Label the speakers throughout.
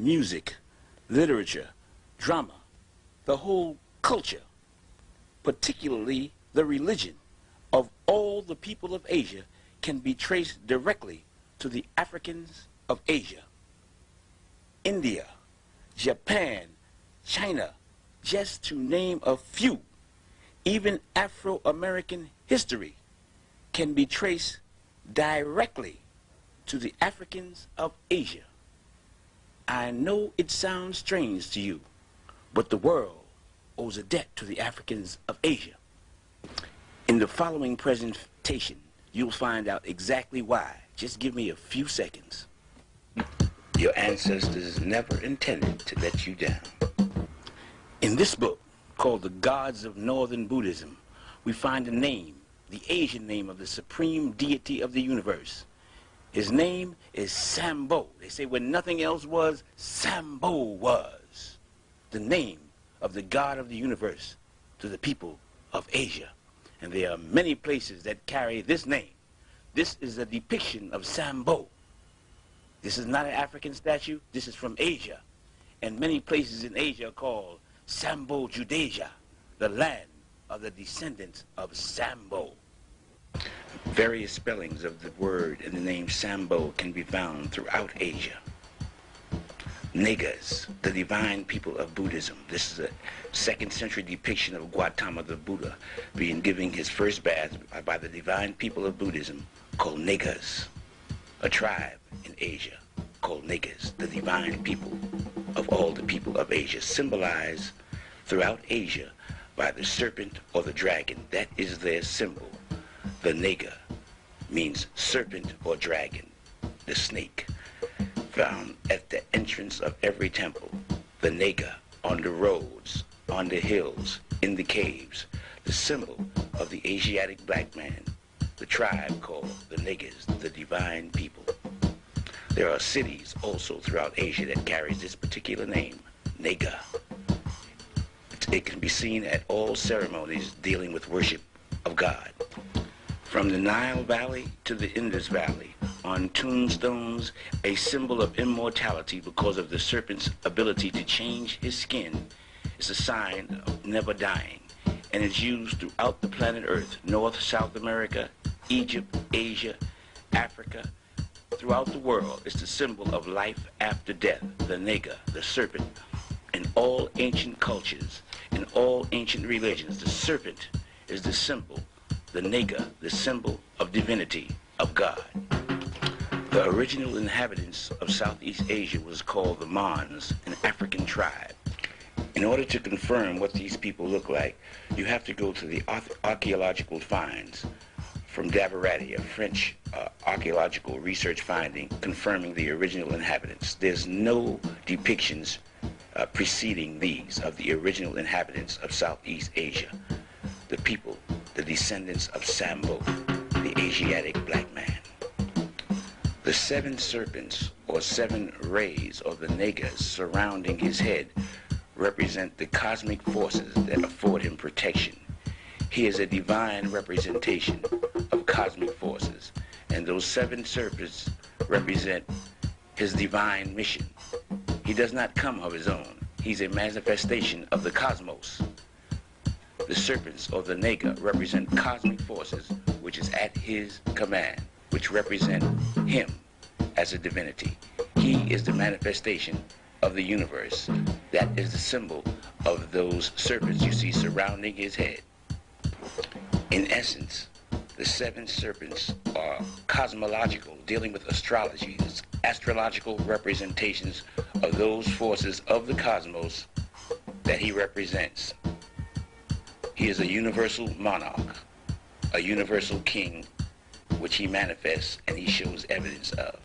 Speaker 1: music, literature, drama, the whole culture, particularly the religion of all the people of Asia, can be traced directly to the Africans of Asia. India, Japan, China, just to name a few. Even Afro-American history can be traced directly to the Africans of Asia. I know it sounds strange to you, but the world owes a debt to the Africans of Asia. In the following presentation, you'll find out exactly why. Just give me a few seconds. Your ancestors never intended to let you down. In this book, called The Gods of Northern Buddhism, we find a name, the Asian name of the supreme deity of the universe. His name is Sambo. They say when nothing else was, Sambo was the name of the God of the universe to the people of Asia. And there are many places that carry this name. This is a depiction of Sambo. This is not an African statue. This is from Asia. And many places in Asia are called Sambo Judasia, the land of the descendants of Sambo. Various spellings of the word and the name Sambo can be found throughout Asia. Nagas, the divine people of Buddhism. This is a 2nd century depiction of Gautama the Buddha being given his first bath by the divine people of Buddhism called Nagas, a tribe in Asia called Nagas, the divine people of all the people of Asia, symbolized throughout Asia by the serpent or the dragon. That is their symbol. The Naga means serpent or dragon, the snake, found at the entrance of every temple. The Naga on the roads, on the hills, in the caves, the symbol of the Asiatic black man, the tribe called the Nagas, the divine people. There are cities also throughout Asia that carries this particular name, Naga. It can be seen at all ceremonies dealing with worship of God. From the Nile Valley to the Indus Valley, on tombstones, a symbol of immortality because of the serpent's ability to change his skin is a sign of never dying, and is used throughout the planet Earth, North, South America, Egypt, Asia, Africa, throughout the world. It's the symbol of life after death, the Naga, the serpent. In all ancient cultures, in all ancient religions, the serpent is the symbol, the Naga, the symbol of divinity, of God. The original inhabitants of Southeast Asia was called the Mons, an African tribe. In order to confirm what these people look like, you have to go to the archaeological finds from Dravidians, a French archaeological research finding confirming the original inhabitants. There's no depictions preceding these of the original inhabitants of Southeast Asia, the people, the descendants of Sambo, the Asiatic black man. The 7 serpents, or 7 rays, or the Nagas surrounding his head, represent the cosmic forces that afford him protection. He is a divine representation of cosmic forces, and those 7 serpents represent his divine mission. He does not come of his own. He's a manifestation of the cosmos. The serpents, or the Naga, represent cosmic forces which is at his command, which represent him as a divinity. He is the manifestation of the universe. That is the symbol of those serpents you see surrounding his head. In essence, the 7 serpents are cosmological, dealing with astrology, astrological representations of those forces of the cosmos that he represents. He is a universal monarch, a universal king, which he manifests and he shows evidence of.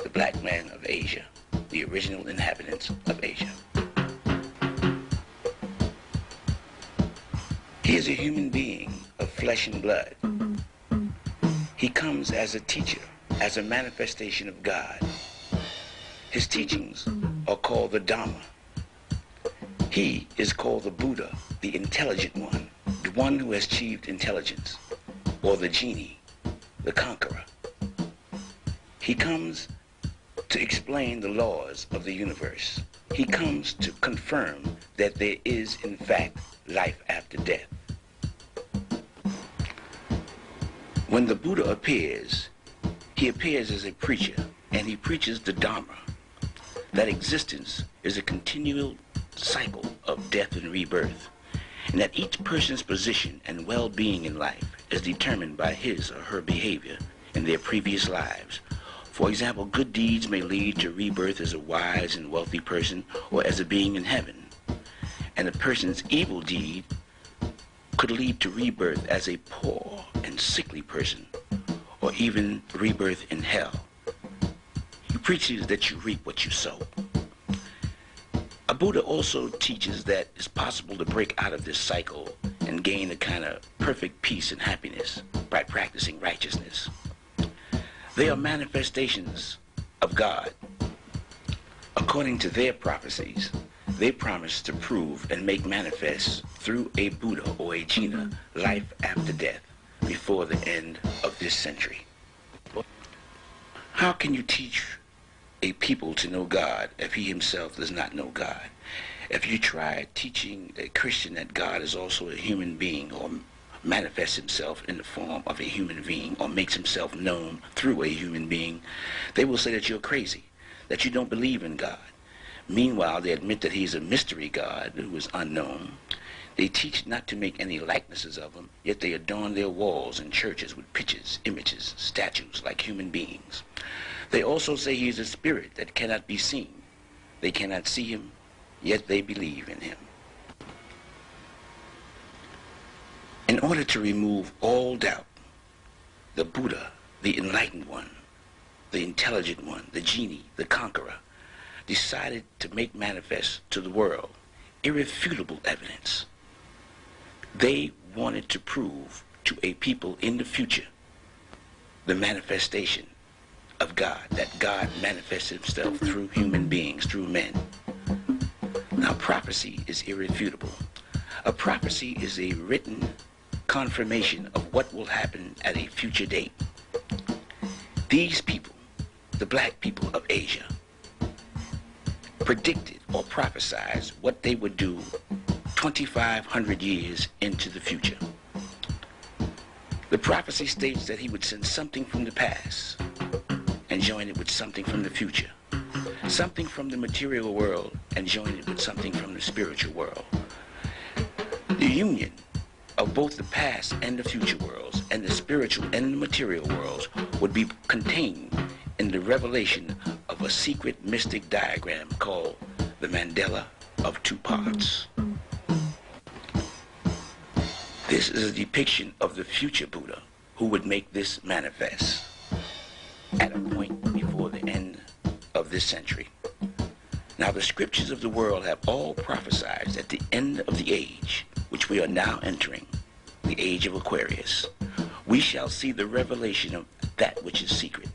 Speaker 1: The black man of Asia, the original inhabitants of Asia. He is a human being of flesh and blood. He comes as a teacher, as a manifestation of God. His teachings are called the Dhamma. He is called the Buddha, the intelligent one, the one who has achieved intelligence, or the genie, the conqueror. He comes to explain the laws of the universe. He comes to confirm that there is, in fact, life after death. When the Buddha appears, he appears as a preacher, and he preaches the Dharma, that existence is a continual cycle of death and rebirth, and that each person's position and well-being in life is determined by his or her behavior in their previous lives. For example, good deeds may lead to rebirth as a wise and wealthy person or as a being in heaven, and a person's evil deed could lead to rebirth as a poor and sickly person, or even rebirth in hell. He preaches that you reap what you sow. A Buddha also teaches that it's possible to break out of this cycle and gain a kind of perfect peace and happiness by practicing righteousness. They are manifestations of God. According to their prophecies, they promise to prove and make manifest through a Buddha or a Jina life after death before the end of this century. How can you teach a people to know God if he himself does not know God? If you try teaching a Christian that God is also a human being, or manifests himself in the form of a human being, or makes himself known through a human being, they will say that you're crazy, that you don't believe in God. Meanwhile, they admit that he's a mystery God who is unknown. They teach not to make any likenesses of him, yet they adorn their walls and churches with pictures, images, statues like human beings. They also say he is a spirit that cannot be seen. They cannot see him, yet they believe in him. In order to remove all doubt, the Buddha, the enlightened one, the intelligent one, the genie, the conqueror, decided to make manifest to the world irrefutable evidence. They wanted to prove to a people in the future the manifestation of God, that God manifests himself through human beings, through men. Now, prophecy is irrefutable. A prophecy is a written confirmation of what will happen at a future date. These people, the black people of Asia, predicted or prophesied what they would do 2,500 years into the future. The prophecy states that he would send something from the past and join it with something from the future, something from the material world and join it with something from the spiritual world. The union of both the past and the future worlds, and the spiritual and the material worlds, would be contained in the revelation of a secret mystic diagram called the Mandala of two parts. This is a depiction of the future Buddha who would make this manifest at a point before the end of this century. Now, the scriptures of the world have all prophesied at the end of the age, which we are now entering, the age of Aquarius, we shall see the revelation of that which is secret,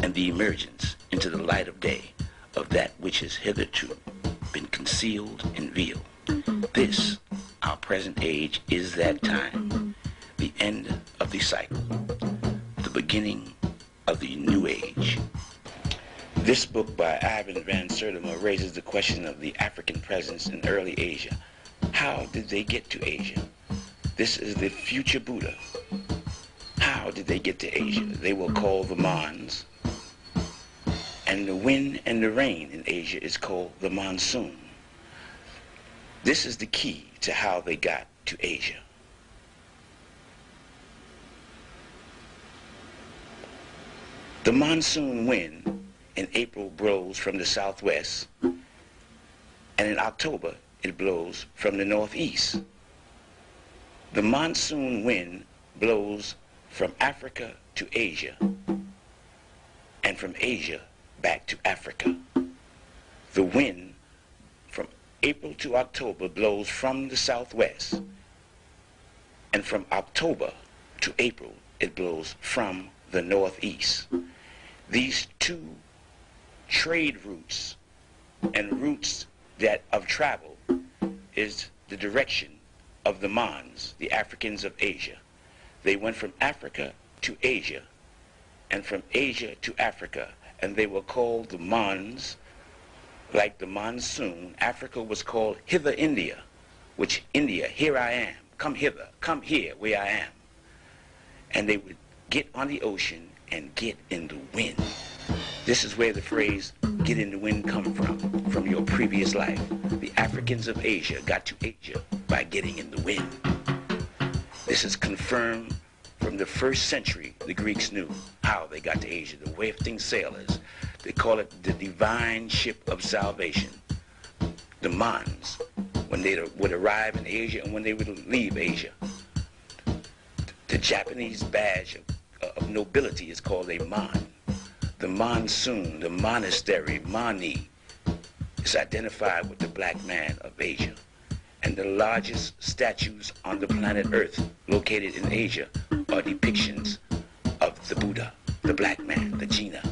Speaker 1: and the emergence into the light of day of that which has hitherto been concealed and veiled. This, our present age, is that time, the end of the cycle, the beginning of the new age. This book by Ivan van Sertima raises the question of the African presence in early Asia. How did they get to Asia? This is the future Buddha. How did they get to Asia? They were called the Mons, and the wind and the rain in Asia is called the monsoon. This is the key to how they got to Asia. The monsoon wind in April blows from the southwest, and in October it blows from the northeast. The monsoon wind blows from Africa to Asia, and from Asia back to Africa. The wind from April to October blows from the southwest, and from October to April it blows from the northeast. These two trade routes and routes that of travel is the direction of the Mons, the Africans of Asia. They went from Africa to Asia, and from Asia to Africa, and they were called the Mons. Like the monsoon, Africa was called Hither India, which India, here I am, come hither, come here where I am. And they would get on the ocean and get in the wind. This is where the phrase get in the wind come from your previous life. The Africans of Asia got to Asia by getting in the wind. This is confirmed from the 1st century. The Greeks knew how they got to Asia, the wafting sailors. They call it the divine ship of salvation. The Mons, when they would arrive in Asia and when they would leave Asia. The Japanese badge of nobility is called a Mon. The monsoon, the monastery, Mani, is identified with the black man of Asia. And the largest statues on the planet Earth located in Asia are depictions of the Buddha, the black man, the Jinnah.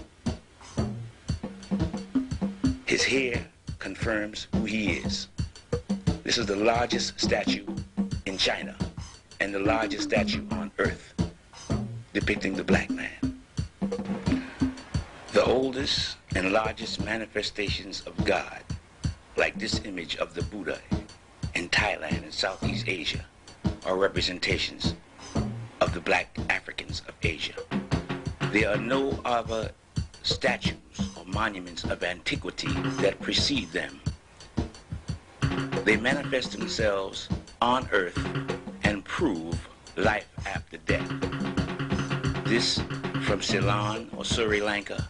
Speaker 1: His hair confirms who he is. This is the largest statue in China and the largest statue on Earth depicting the black man. The oldest and largest manifestations of God, like this image of the Buddha in Thailand and Southeast Asia, are representations of the black Africans of Asia. There are no other statues or monuments of antiquity that precede them. They manifest themselves on earth and prove life after death. This from Ceylon or Sri Lanka,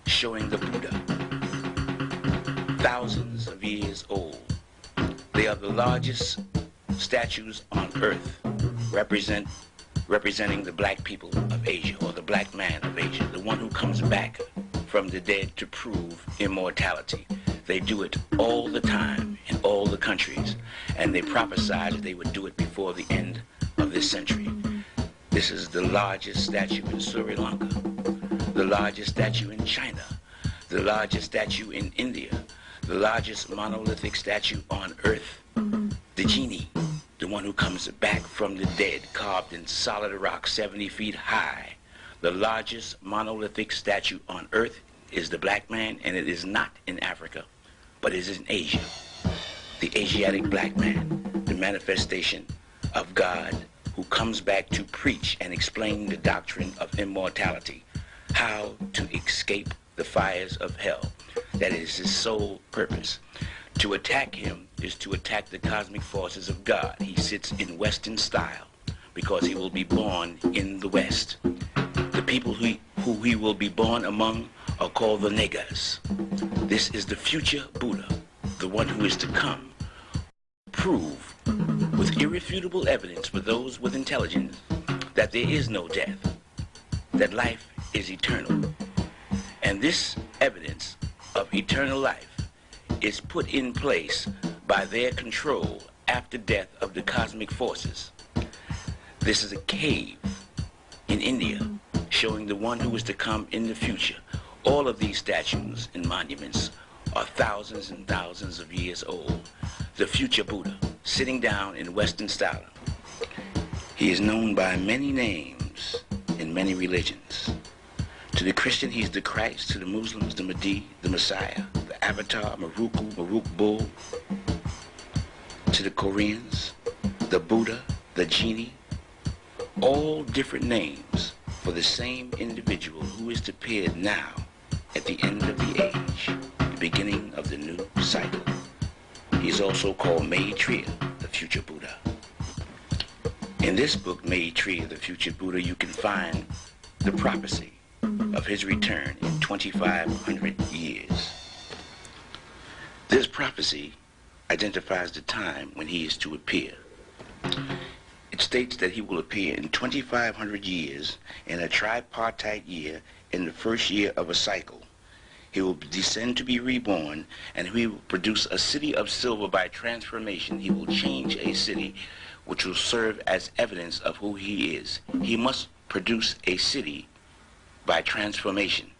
Speaker 1: showing the Buddha, thousands of years old. They are the largest statues on earth representing the black people of Asia, or the black man of Asia, the one who comes back from the dead to prove immortality. They do it all the time in all the countries, and they prophesied that they would do it before the end of this century. This is the largest statue in Sri Lanka, the largest statue in China, the largest statue in India, the largest monolithic statue on earth, the genie, the one who comes back from the dead, carved in solid rock 70 feet high. The largest monolithic statue on earth is the black man, and it is not in Africa, but it is in Asia. The Asiatic black man, the manifestation of God who comes back to preach and explain the doctrine of immortality, how to escape the fires of hell. That is his sole purpose. To attack him is to attack the cosmic forces of God. He sits in Western style because he will be born in the West. The people who he will be born among are called the Nagas. This is the future Buddha, the one who is to come, prove with irrefutable evidence for those with intelligence that there is no death, that life is eternal. And this evidence of eternal life is put in place by their control after death of the cosmic forces. This is a cave in India showing the one who is to come in the future. All of these statues and monuments are thousands and thousands of years old. The future Buddha, sitting down in Western style. He is known by many names in many religions. To the Christian, he's the Christ. To the Muslims, the Mahdi, the Messiah, the Avatar, Maruk Bull. To the Koreans, the Buddha, the Genie. All different names for the same individual who is to appear now at the end of the age, the beginning of the new cycle. He is also called Maitreya, the future Buddha. In this book, Maitreya, the future Buddha, you can find the prophecy of his return in 2,500 years. This prophecy identifies the time when he is to appear. It states that he will appear in 2,500 years in a tripartite year in the first year of a cycle. He will descend to be reborn, and he will produce a city of silver by transformation. He will change a city which will serve as evidence of who he is. He must produce a city by transformation.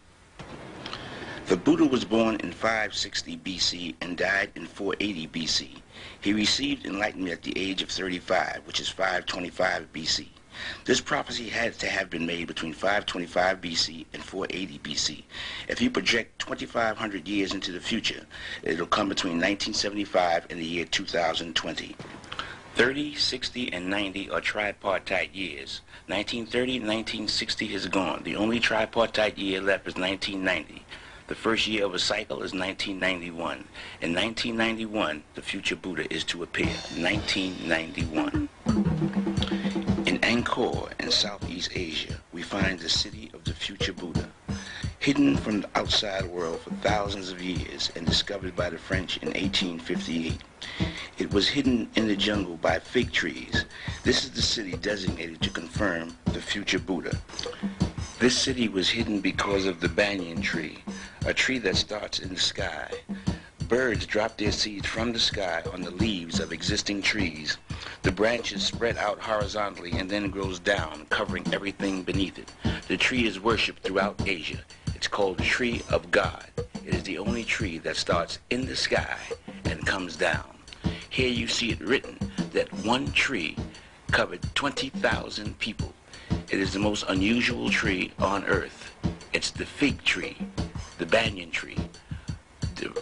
Speaker 1: The Buddha was born in 560 BC and died in 480 BC. He received enlightenment at the age of 35, which is 525 BC. This prophecy had to have been made between 525 BC and 480 BC. If you project 2,500 years into the future, it'll come between 1975 and the year 2020. 30, 60, and 90 are tripartite years. 1930 and 1960 is gone. The only tripartite year left is 1990. The first year of a cycle is 1991. In 1991, the future Buddha is to appear. 1991. In Angkor in Southeast Asia, we find the city of the future Buddha, hidden from the outside world for thousands of years and discovered by the French in 1858. It was hidden in the jungle by fig trees. This is the city designated to confirm the future Buddha. This city was hidden because of the banyan tree, a tree that starts in the sky. Birds drop their seeds from the sky on the leaves of existing trees. The branches spread out horizontally and then grows down, covering everything beneath it. The tree is worshipped throughout Asia. It's called the tree of God. It is the only tree that starts in the sky and comes down. Here you see it written that one tree covered 20,000 people. It is the most unusual tree on earth. It's the fig tree, the banyan tree,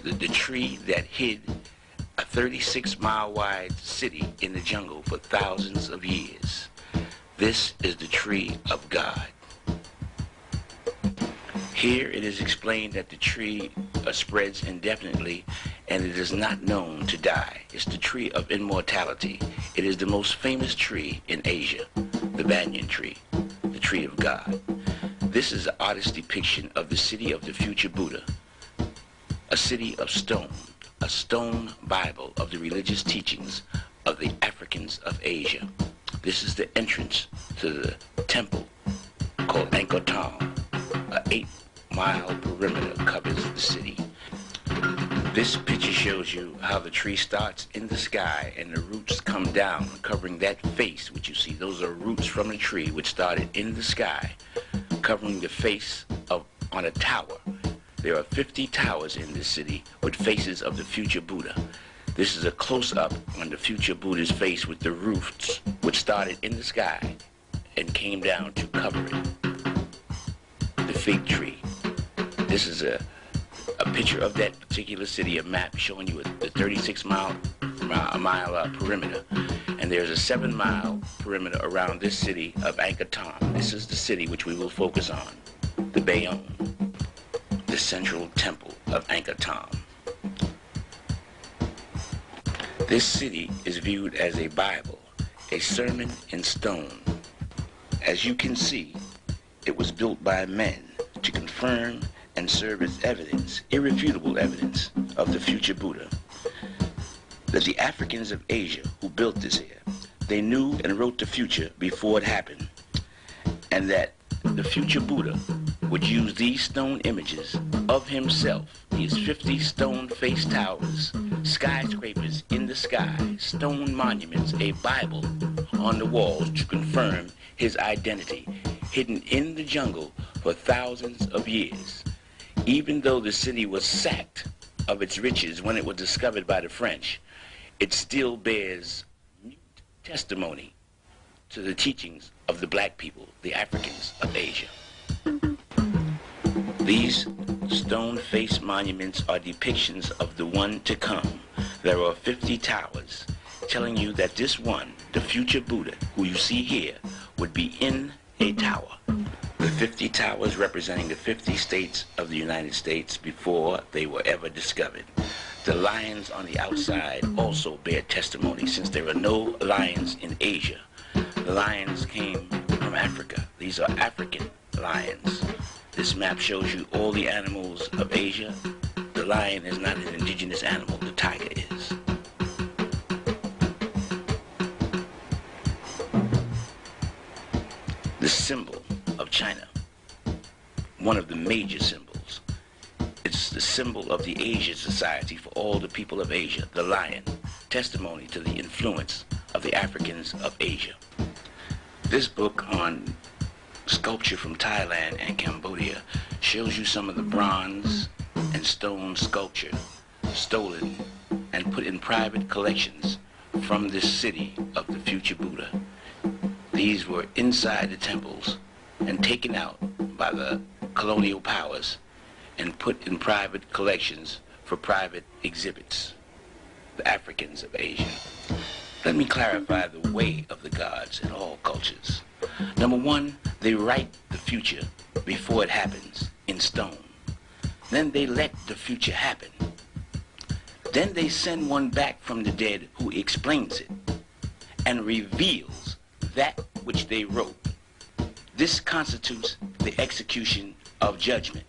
Speaker 1: the tree that hid a 36-mile wide city in the jungle for thousands of years. This is the tree of God. Here it is explained that the tree spreads indefinitely and it is not known to die. It's the tree of immortality. It is the most famous tree in Asia, the banyan tree, the tree of God. This is an artist's depiction of the city of the future Buddha, a city of stone, a stone Bible of the religious teachings of the Africans of Asia. This is the entrance to the temple called Angkor Thom. An 8-mile perimeter covers the city. This picture shows you how the tree starts in the sky and the roots come down, covering that face which you see. Those are roots from the tree which started in the sky, covering the face on a tower. There are 50 towers in this city with faces of the future Buddha. This is a close-up on the future Buddha's face with the roots which started in the sky and came down to cover it. The fig tree. This is a picture of that particular city, a map showing you the 36-mile perimeter. And there's a 7-mile perimeter around this city of Angkor Thom. This is the city which we will focus on, the Bayonne, the central temple of Angkor Thom. This city is viewed as a Bible, a sermon in stone. As you can see, it was built by men to confirm and serve as evidence, irrefutable evidence, of the future Buddha. That the Africans of Asia who built this here, they knew and wrote the future before it happened, and that the future Buddha would use these stone images of himself, these 50 stone-faced towers, skyscrapers in the sky, stone monuments, a Bible on the walls to confirm his identity, hidden in the jungle for thousands of years. Even though the city was sacked of its riches when it was discovered by the French, it still bears mute testimony to the teachings of the black people, the Africans of Asia. These stone-faced monuments are depictions of the one to come. There are 50 towers telling you that this one, the future Buddha, who you see here, would be in a tower. The 50 towers representing the 50 states of the United States before they were ever discovered. The lions on the outside also bear testimony, since there are no lions in Asia. The lions came from Africa. These are African lions. This map shows you all the animals of Asia. The lion is not an indigenous animal, the tiger is. The symbol of China, one of the major symbols. It's the symbol of the Asian society for all the people of Asia, the lion, testimony to the influence of the Africans of Asia. This book on sculpture from Thailand and Cambodia shows you some of the bronze and stone sculpture stolen and put in private collections from this city of the future Buddha. These were inside the temples and taken out by the colonial powers and put in private collections for private exhibits. The Africans of Asia. Let me clarify the way of the gods in all cultures. Number one, they write the future before it happens in stone. Then they let the future happen. Then they send one back from the dead who explains it and reveals that which they wrote. This constitutes the execution of judgment.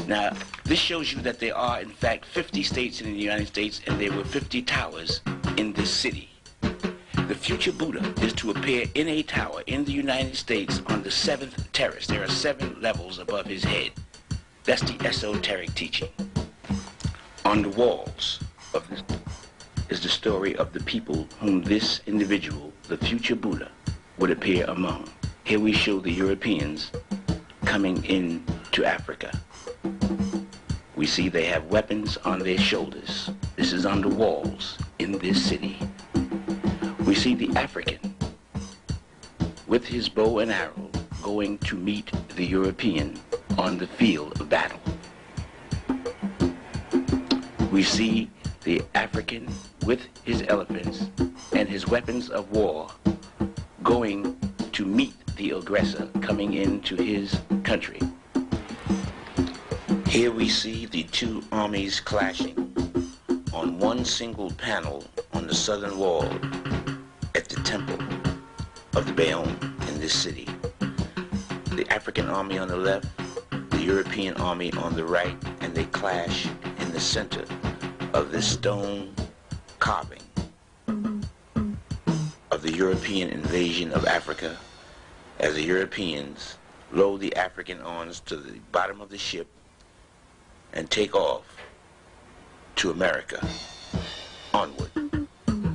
Speaker 1: Now, this shows you that there are, in fact, 50 states in the United States, and there were 50 towers in this city. The future Buddha is to appear in a tower in the United States on the 7th terrace. There are 7 levels above his head. That's the esoteric teaching. On the walls of this is the story of the people whom this individual, the future Buddha, would appear among. Here we show the Europeans coming in to Africa. We see they have weapons on their shoulders. This is on the walls in this city. We see the African with his bow and arrow going to meet the European on the field of battle. We see the African with his elephants and his weapons of war going to meet the aggressor coming into his country. Here we see the two armies clashing on one single panel on the southern wall at the temple of the Bayonne in this city. The African army on the left, the European army on the right, and they clash in the center of this stone carving of the European invasion of Africa, as the Europeans load the African arms to the bottom of the ship and take off to America, onward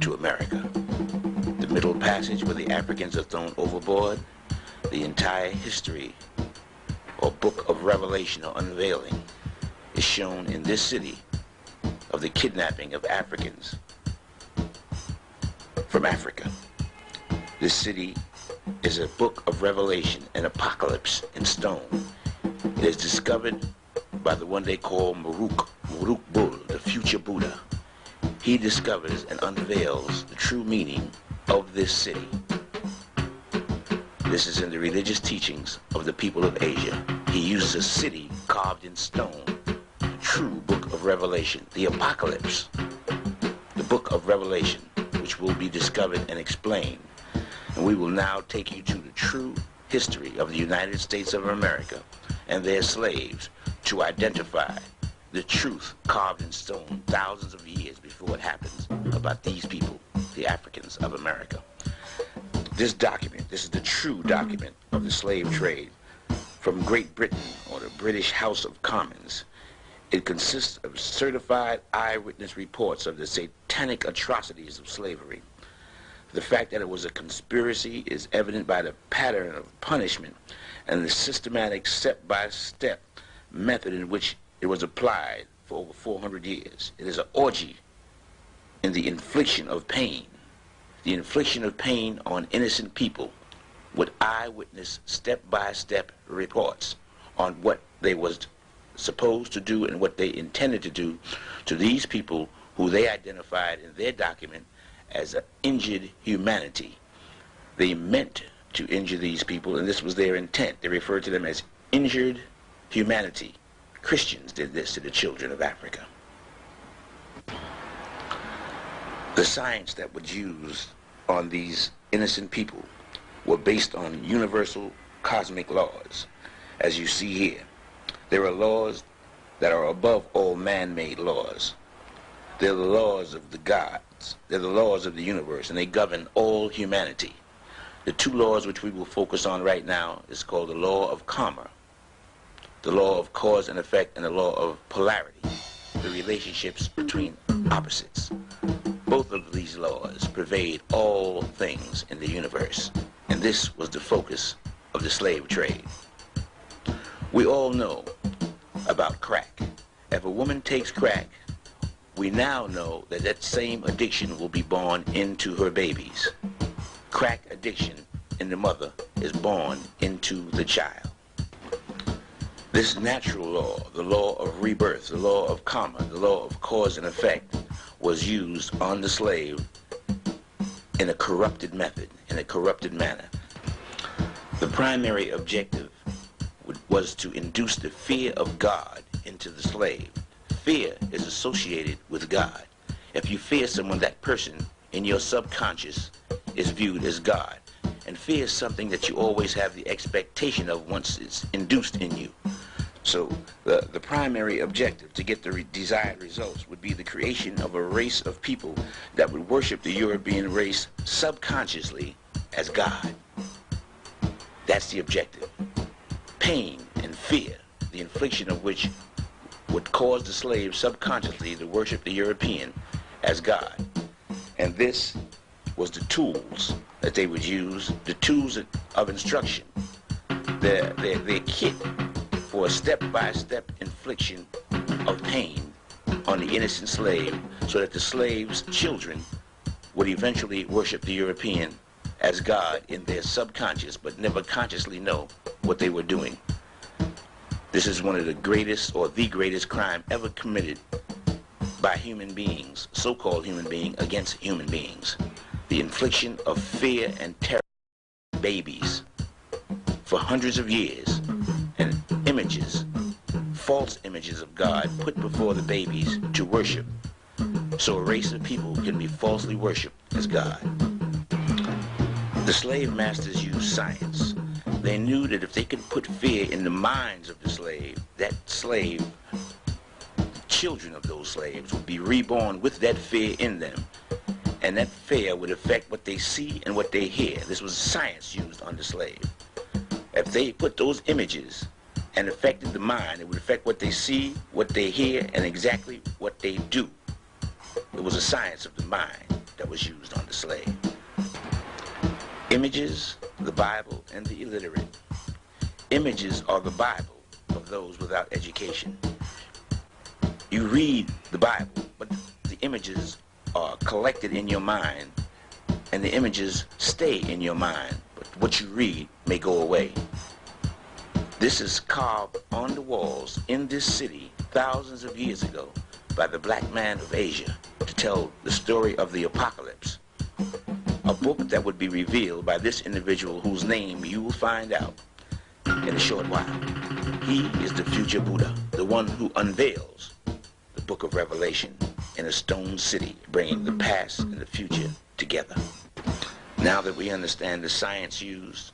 Speaker 1: to America. The Middle Passage where the Africans are thrown overboard, the entire history or book of Revelation or unveiling is shown in this city of the kidnapping of Africans from Africa. This city is a book of Revelation, an apocalypse in stone. It is discovered by the one they call Maruk Bull, the future Buddha. He discovers and unveils the true meaning of this city. This is in the religious teachings of the people of Asia. He uses a city carved in stone, the true book of Revelation, the apocalypse, the book of Revelation, which will be discovered and explained. And we will now take you to the true history of the United States of America and their slaves to identify the truth carved in stone thousands of years before it happens about these people, the Africans of America. This document, this is the true document of the slave trade from Great Britain or the British House of Commons. It consists of certified eyewitness reports of the satanic atrocities of slavery. The fact that it was a conspiracy is evident by the pattern of punishment and the systematic step-by-step method in which it was applied for over 400 years. It is an orgy in the infliction of pain on innocent people with eyewitness step-by-step reports on what they was supposed to do and what they intended to do to these people who they identified in their document as an injured humanity. They meant to injure these people, and this was their intent. They referred to them as injured humanity. Christians did this to the children of Africa. The science that was used on these innocent people were based on universal cosmic laws. As you see here, there are laws that are above all man-made laws. They're the laws of the gods. They're the laws of the universe, and they govern all humanity. The two laws which we will focus on right now is called the law of karma, the law of cause and effect, and the law of polarity, the relationships between opposites. Both of these laws pervade all things in the universe, and this was the focus of the slave trade. We all know about crack. If a woman takes crack, we now know that that same addiction will be born into her babies. Crack addiction in the mother is born into the child. This natural law, the law of rebirth, the law of karma, the law of cause and effect, was used on the slave in a corrupted method, in a corrupted manner. The primary objective was to induce the fear of God into the slave. Fear is associated with God. If you fear someone, that person in your subconscious is viewed as God. And fear is something that you always have the expectation of once it's induced in you. So the primary objective to get the desired results would be the creation of a race of people that would worship the European race subconsciously as God. That's the objective. Pain and fear, the infliction of which would cause the slave subconsciously to worship the European as God. And this was the tools that they would use, the tools of instruction, their kit for a step-by-step infliction of pain on the innocent slave, so that the slave's children would eventually worship the European as God in their subconscious, but never consciously know what they were doing. This is one of the greatest, or the greatest crime ever committed by human beings, so-called human beings, against human beings. The infliction of fear and terror on babies for hundreds of years, and images, false images of God put before the babies to worship, so a race of people can be falsely worshipped as God. The slave masters used science. They knew that if they could put fear in the minds of the slave, that slave, children of those slaves, would be reborn with that fear in them. And that fear would affect what they see and what they hear. This was science used on the slave. If they put those images and affected the mind, it would affect what they see, what they hear, and exactly what they do. It was a science of the mind that was used on the slave. Images, the Bible, and the illiterate. Images are the Bible of those without education. You read the Bible, but the images are collected in your mind, and the images stay in your mind, but what you read may go away. This is carved on the walls in this city thousands of years ago by the black man of Asia to tell the story of the apocalypse. A book that would be revealed by this individual whose name you will find out in a short while. He is the future Buddha, the one who unveils the book of Revelation in a stone city, bringing the past and the future together. Now that we understand the science used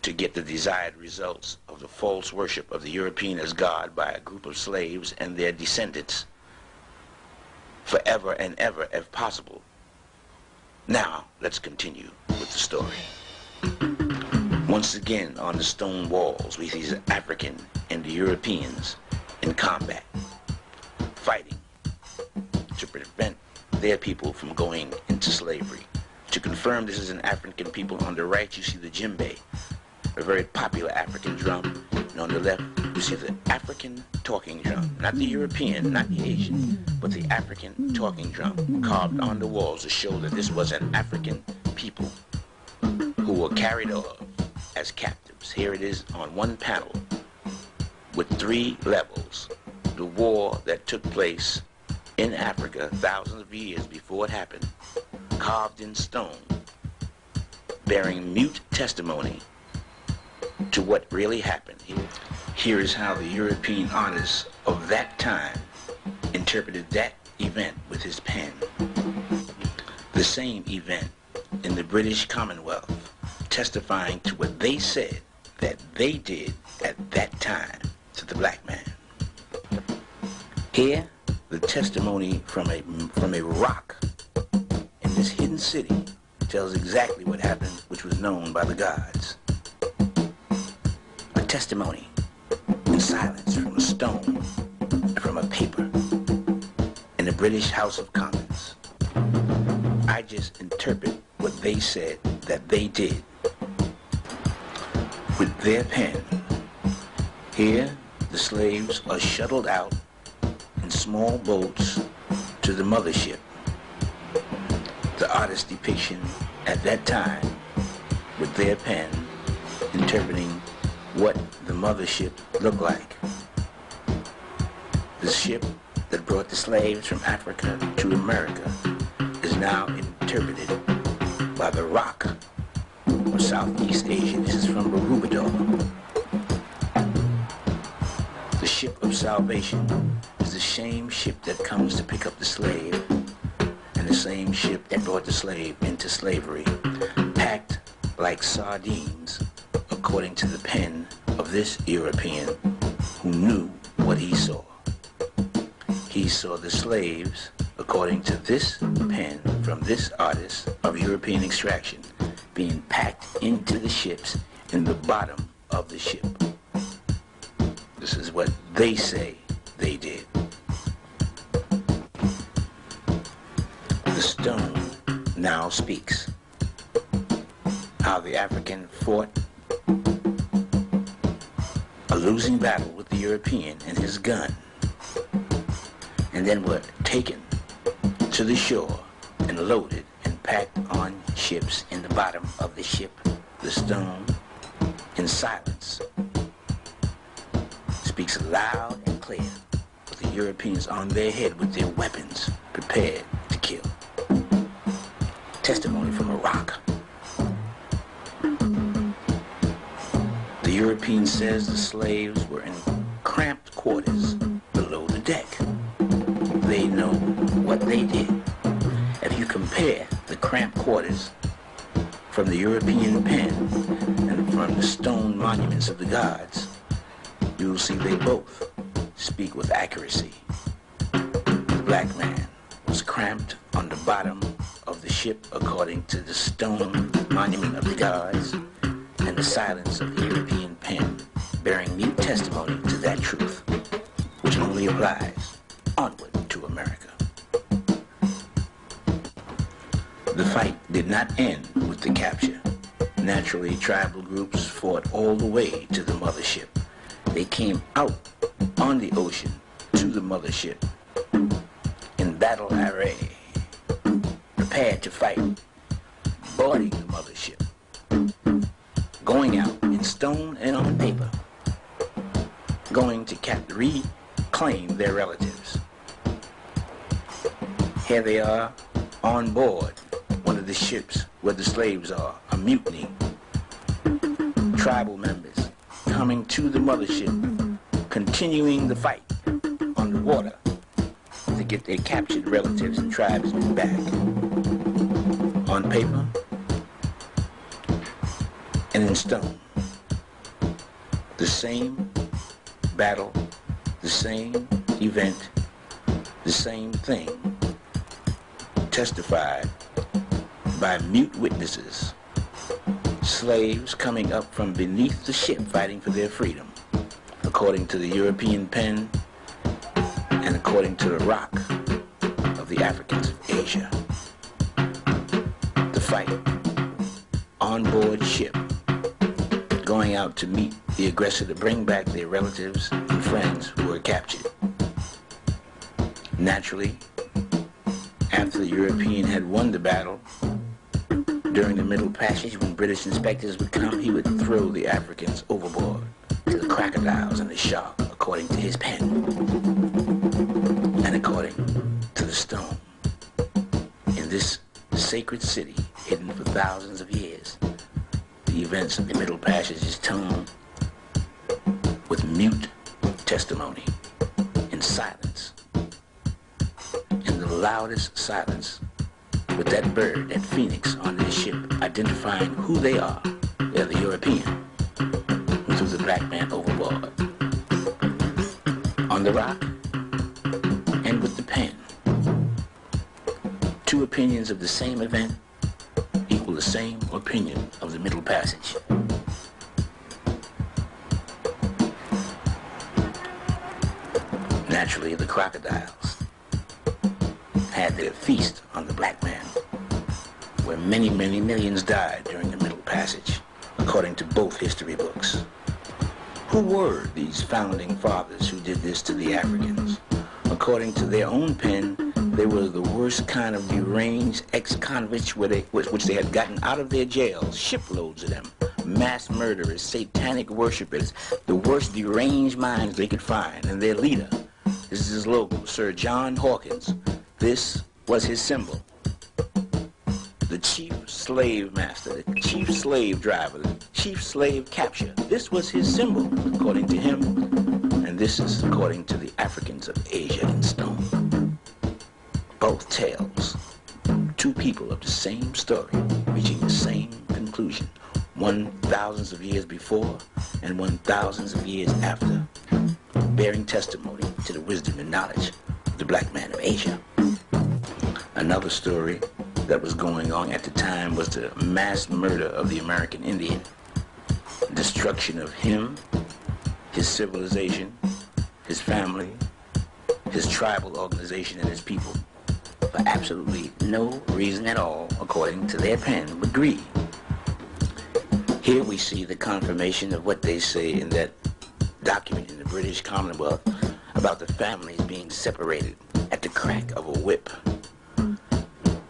Speaker 1: to get the desired results of the false worship of the European as God by a group of slaves and their descendants, forever and ever if possible, now, let's continue with the story. Once again, on the stone walls, we see the African and the Europeans in combat, fighting to prevent their people from going into slavery. To confirm this is an African people, on the right you see the djembe, a very popular African drum, and on the left you see the African talking drum, not the European, not the Asian, but the African talking drum, carved on the walls to show that this was an African people who were carried off as captives. Here it is on one panel with 3 levels. The war that took place in Africa thousands of years before it happened, carved in stone, bearing mute testimony to what really happened. Here is how the European artists of that time interpreted that event with his pen. The same event in the British Commonwealth, testifying to what they said that they did at that time to the black man. Here, the testimony from a rock in this hidden city tells exactly what happened, which was known by the gods. A testimony in silence from a stone and from a paper in the British House of Commons. I just interpret what they said that they did with their pen. Here, the slaves are shuttled out in small boats to the mothership. The artist's depiction at that time with their pen, interpreting what the mothership looked like. The ship that brought the slaves from Africa to America is now interpreted by the Rock of Southeast Asia. This is from Barubador. The ship of salvation is the same ship that comes to pick up the slave, and the same ship that brought the slave into slavery, packed like sardines, according to the pen of this European who knew what he saw. He saw the slaves, according to this pen from this artist of European extraction, being packed into the ships in the bottom of the ship. This is what they say they did. The stone now speaks. How the African fought a losing battle with the European and his gun, and then were taken to the shore and loaded and packed on ships in the bottom of the ship. The stone, in silence, speaks loud and clear, with the Europeans on their head with their weapons prepared to kill. Testimony from a rock. The European says the slaves were in cramped quarters below the deck. They know what they did. If you compare the cramped quarters from the European pen and from the stone monuments of the gods, you will see they both speak with accuracy. The black man was cramped on the bottom of the ship according to the stone monument of the gods, and the silence of the European pen bearing mute testimony to that truth, which only applies onward to America. The fight did not end with the capture. Naturally, tribal groups fought all the way to the mothership. They came out on the ocean to the mothership in battle array, prepared to fight, boarding the mothership, going out in stone and on paper, going to reclaim their relatives. Here they are on board one of the ships where the slaves are, a mutiny. Tribal members coming to the mothership, continuing the fight on the water to get their captured relatives and tribesmen back. On paper and in stone. The same battle, the same event, the same thing, testified by mute witnesses. Slaves coming up from beneath the ship fighting for their freedom, according to the European pen and according to the rock of the Africans of Asia. The fight on board ship, going out to meet the aggressor to bring back their relatives and friends who were captured. Naturally, after the European had won the battle, during the Middle Passage, when British inspectors would come, he would throw the Africans overboard to the crocodiles and the shark, according to his pen and according to the stone. In this sacred city, hidden for thousands of years, the events of the Middle Passage is told with mute testimony, in silence, in the loudest silence, with that bird, that phoenix on their ship, identifying who they are. They're the European who threw the black man overboard. On the rock and with the pen, two opinions of the same event equal the same opinion of the Middle Passage. Naturally, the crocodiles had their feast on the black man, where many, many millions died during the Middle Passage, according to both history books. Who were these founding fathers who did this to the Africans? According to their own pen, They were the worst kind of deranged ex-convicts which they had gotten out of their jails, shiploads of them. Mass murderers, satanic worshipers, the worst deranged minds they could find. And their leader, this is his logo, Sir John Hawkins. This was his symbol. The chief slave master, the chief slave driver, the chief slave capture. This was his symbol, according to him. And this is according to the Africans of Asia in stone. Both tales, two people of the same story, reaching the same conclusion. One thousands of years before, and one thousands of years after, bearing testimony to the wisdom and knowledge of the black man of Asia. Another story that was going on at the time was the mass murder of the American Indian. Destruction of him, his civilization, his family, his tribal organization, and his people, for absolutely no reason at all, according to their pen, but greed. Here we see the confirmation of what they say in that document in the British Commonwealth about the families being separated at the crack of a whip.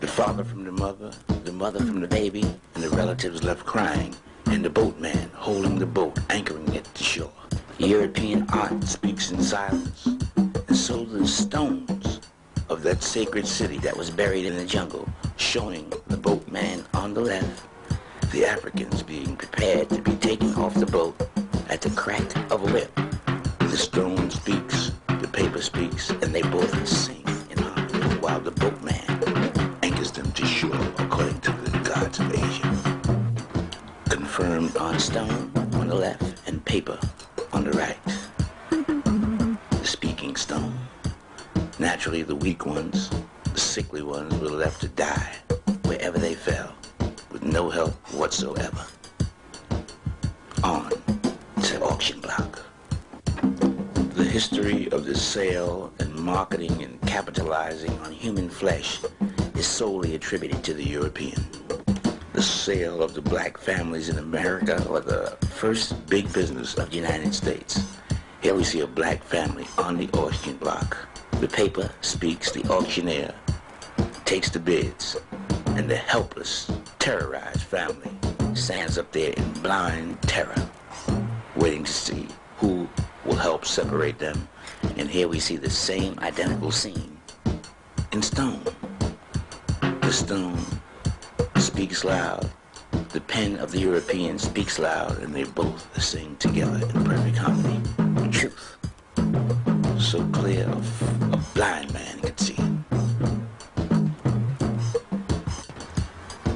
Speaker 1: The father from the mother from the baby, and the relatives left crying, and the boatman holding the boat, anchoring it to shore. European art speaks in silence, and so the stones of that sacred city that was buried in the jungle, showing the boatman on the left, the Africans being prepared to be taken off the boat at the crack of a whip. The stone speaks, the paper speaks, and they both sing in harmony, while the boatman anchors them to shore according to the gods of Asia. Confirmed on stone on the left and paper on the right. The speaking stone. Naturally, the weak ones, the sickly ones, were left to die wherever they fell, with no help whatsoever. On to auction block. The history of the sale and marketing and capitalizing on human flesh is solely attributed to the European. The sale of the black families in America was the first big business of the United States. Here we see a black family on the auction block. The paper speaks, the auctioneer takes the bids, and the helpless, terrorized family stands up there in blind terror, waiting to see who will help separate them. And here we see the same identical scene in stone. The stone speaks loud, the pen of the European speaks loud, and they both sing together in perfect harmony. Truth, so clear a blind man could see.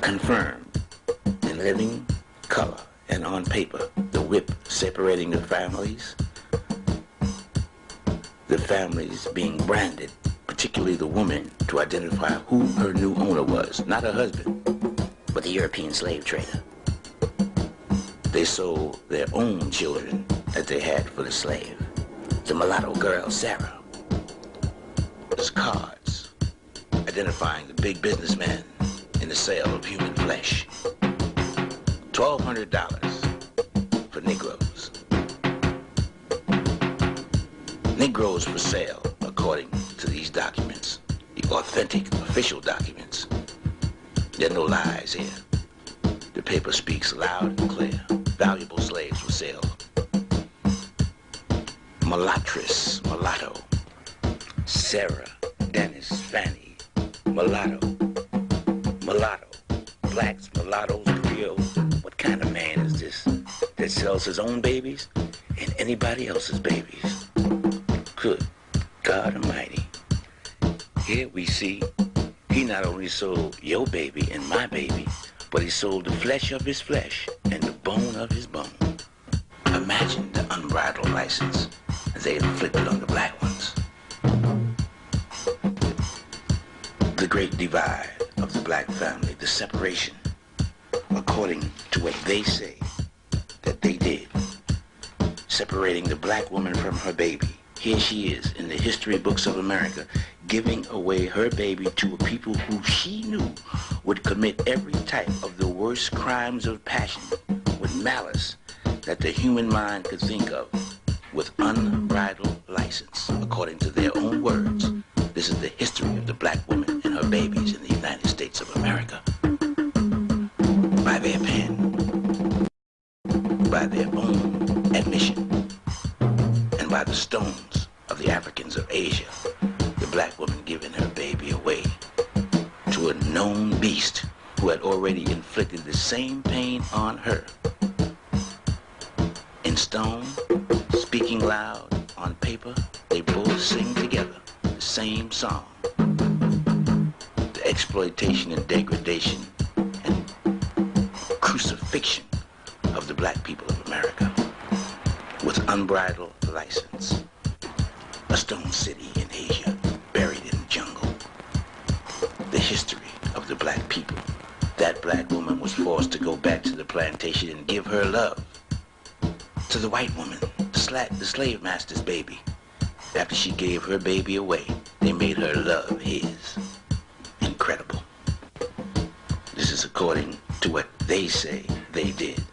Speaker 1: Confirmed in living color and on paper, the whip separating the families being branded, particularly the woman, to identify who her new owner was, not her husband, but the European slave trader. They sold their own children that they had for the slave. The mulatto girl, Sarah. There's cards identifying the big businessman in the sale of human flesh. $1,200 for Negroes. Negroes for sale, according to these documents, the authentic official documents. There are no lies here. The paper speaks loud and clear. Valuable slaves for sale. Mulattress, mulatto. Sarah, Dennis, Fanny, mulatto. Mulatto. Blacks, mulattoes, Creoles. What kind of man is this that sells his own babies and anybody else's babies? Good God Almighty. Here we see he not only sold your baby and my baby, but he sold the flesh of his flesh and the bone of his bone. Imagine the unbridled license they inflicted on the black ones. The great divide of the black family, the separation, according to what they say that they did, separating the black woman from her baby. Here she is in the history books of America, giving away her baby to a people who she knew would commit every type of the worst crimes of passion with malice that the human mind could think of, with unbridled license, according to their own words. This is the history of the black woman and her babies in the United States of America. By their pen, by their own admission, and by the stones of the Africans of Asia, the black woman giving her baby away to a known beast who had already inflicted the same pain on her. In stone, speaking loud, on paper, they both sing together the same song. The exploitation and degradation and crucifixion of the black people of America with unbridled license. A stone city in Asia, buried in the jungle. The history of the black people. That black woman was forced to go back to the plantation and give her love to the white woman, the slave master's baby. After she gave her baby away, they made her love his. Incredible. This is according to what they say they did.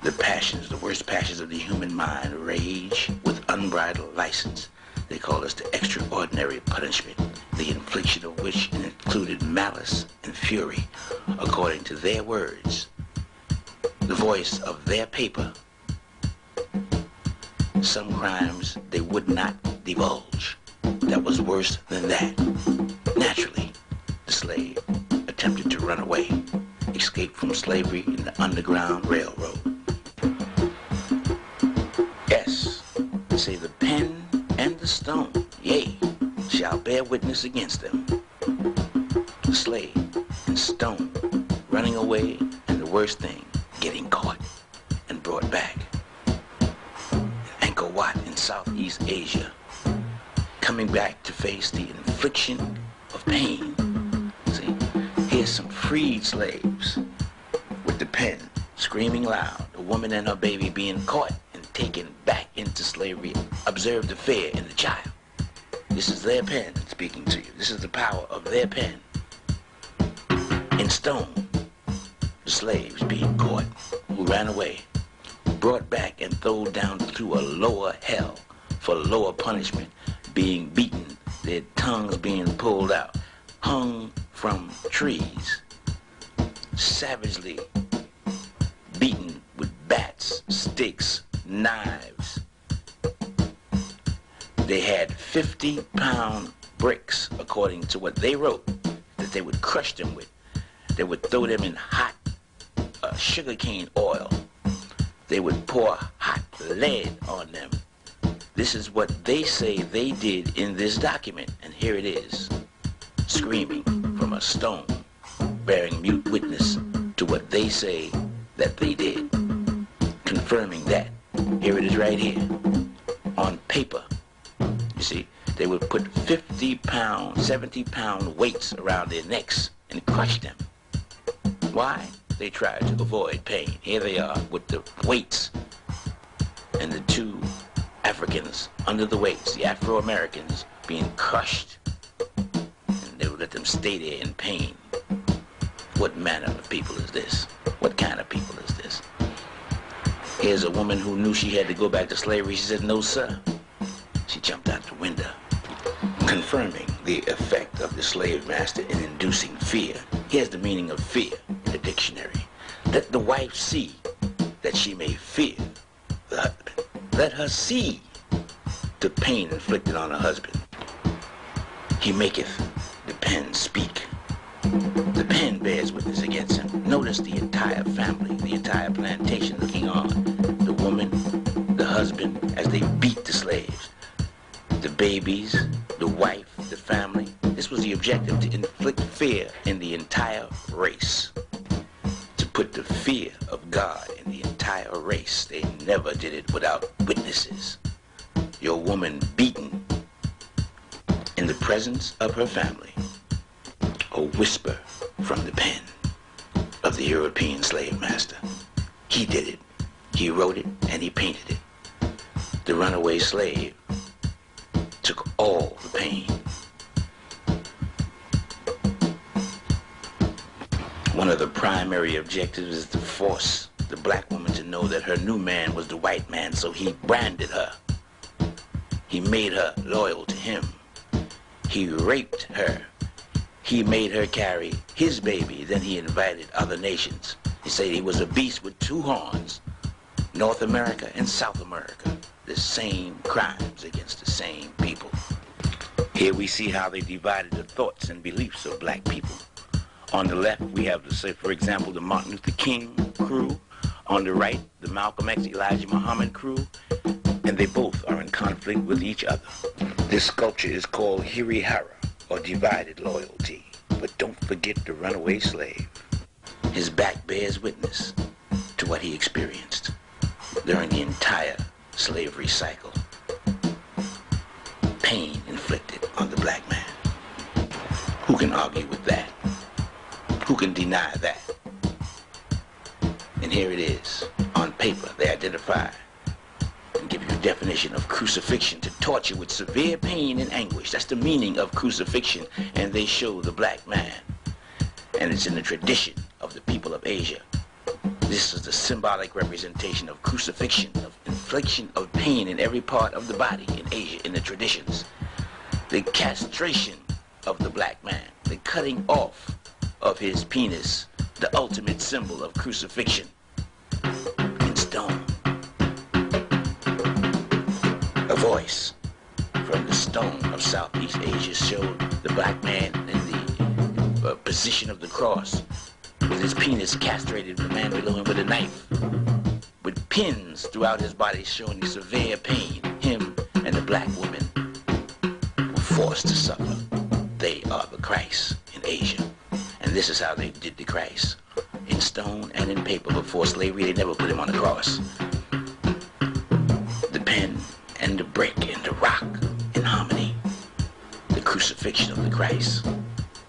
Speaker 1: The passions, the worst passions of the human mind, rage with unbridled license. They call this the extraordinary punishment, the infliction of which included malice and fury, according to their words, the voice of their paper. Some crimes they would not divulge. That was worse than that. Naturally, the slave attempted to run away, escape from slavery in the Underground Railroad. Yes, say the pen and the stone, yea, shall bear witness against them. The slave and stone running away, and the worst thing, getting caught and brought back. Angkor Wat in Southeast Asia, coming back to face the infliction of pain. See, here's some freed slaves with the pen screaming loud, a woman and her baby being caught and taken back into slavery. Observe the fear in the child. This is their pen speaking to you. This is the power of their pen. In stone, the slaves being caught, who ran away, brought back and thrown down to a lower hell for lower punishment, being beaten, their tongues being pulled out, hung from trees, savagely beaten with bats, sticks, knives. They had 50-pound bricks, according to what they wrote, that they would crush them with. They would throw them in hot sugarcane oil. They would pour hot lead on them. This is what they say they did in this document, and here it is, screaming from a stone, bearing mute witness to what they say that they did, confirming that. Here it is right here, on paper. You see, they would put 50-pound, 70-pound weights around their necks and crush them. Why? They tried to avoid pain. Here they are with the weights, and the two Africans under the weights, the Afro-Americans, being crushed, and they would let them stay there in pain. What manner of people is this? What kind of people is this? Here's a woman who knew she had to go back to slavery. She said, "No, sir." She jumped out the window, confirming the effect of the slave master in inducing fear. Here's the meaning of fear in the dictionary. Let the wife see that she may fear the husband. Let her see the pain inflicted on her husband. He maketh the pen speak. The pen bears witness against him. Notice the entire family, the entire plantation looking on. The woman, the husband, as they beat the slaves. The babies, the wife, the family. This was the objective, to inflict fear in the entire race. To put the fear of God in the entire race. They never did it without witnesses. Your woman beaten in the presence of her family. A whisper from the pen of the European slave master. He did it. He wrote it and he painted it. The runaway slave took all the pain. One of the primary objectives is to force the black woman to know that her new man was the white man, so he branded her. He made her loyal to him. He raped her. He made her carry his baby. Then he invited other nations. He said he was a beast with two horns. North America and South America. The same crimes against the same people. Here we see how they divided the thoughts and beliefs of black people. On the left, we have, say, for example, the Martin Luther King crew. On the right, the Malcolm X, Elijah Muhammad crew. And they both are in conflict with each other. This sculpture is called Hirihara, or divided loyalty. But don't forget the runaway slave. His back bears witness to what he experienced during the entire slavery cycle. Pain inflicted on the black man. Who can argue with that? Who can deny that? And here it is. On paper, they identify and give you a definition of crucifixion: to torture with severe pain and anguish. That's the meaning of crucifixion. And they show the black man. And it's in the tradition of the people of Asia. This is the symbolic representation of crucifixion, of infliction of pain in every part of the body in Asia, in the traditions. The castration of the black man, the cutting off of his penis, the ultimate symbol of crucifixion in stone. A voice from the stone of Southeast Asia showed the black man in the position of the cross, with his penis castrated, the man below him with a knife, with pins throughout his body showing severe pain. Him and the black woman were forced to suffer. They are the Christ in Asia. And this is how they did the Christ. In stone and in paper. Before slavery, they never put him on the cross. The pen and the brick and the rock in harmony. The crucifixion of the Christ.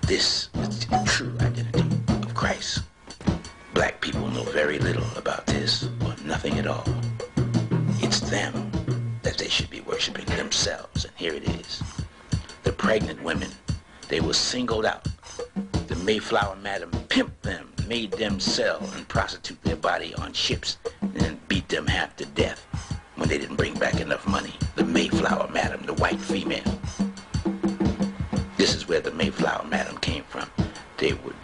Speaker 1: This is the true identity of Christ. Black people know very little about this, or nothing at all. It's them that they should be worshiping, themselves, and here it is. The pregnant women, they were singled out. The Mayflower Madam pimped them, made them sell and prostitute their body on ships, and then beat them half to death when they didn't bring back enough money. The Mayflower Madam, the white female. This is where the Mayflower Madam came from. They would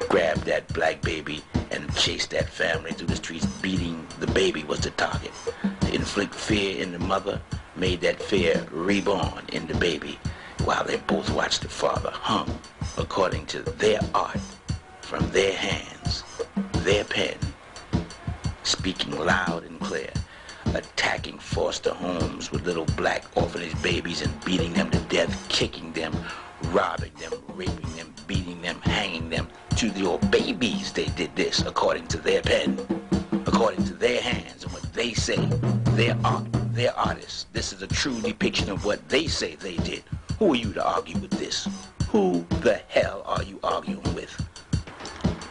Speaker 1: grab that black baby and chase that family through the streets, beating the baby was the target. To inflict fear in the mother, made that fear reborn in the baby, while they both watched the father hung according to their art, from their hands, their pen, speaking loud and clear, attacking foster homes with little black orphanage babies and beating them to death, kicking them, robbing them, raping them, beating them, hanging them. To your babies, they did this according to their pen, according to their hands and what they say, their art, their artists. This is a true depiction of what they say they did. Who are you to argue with this? Who the hell are you arguing with?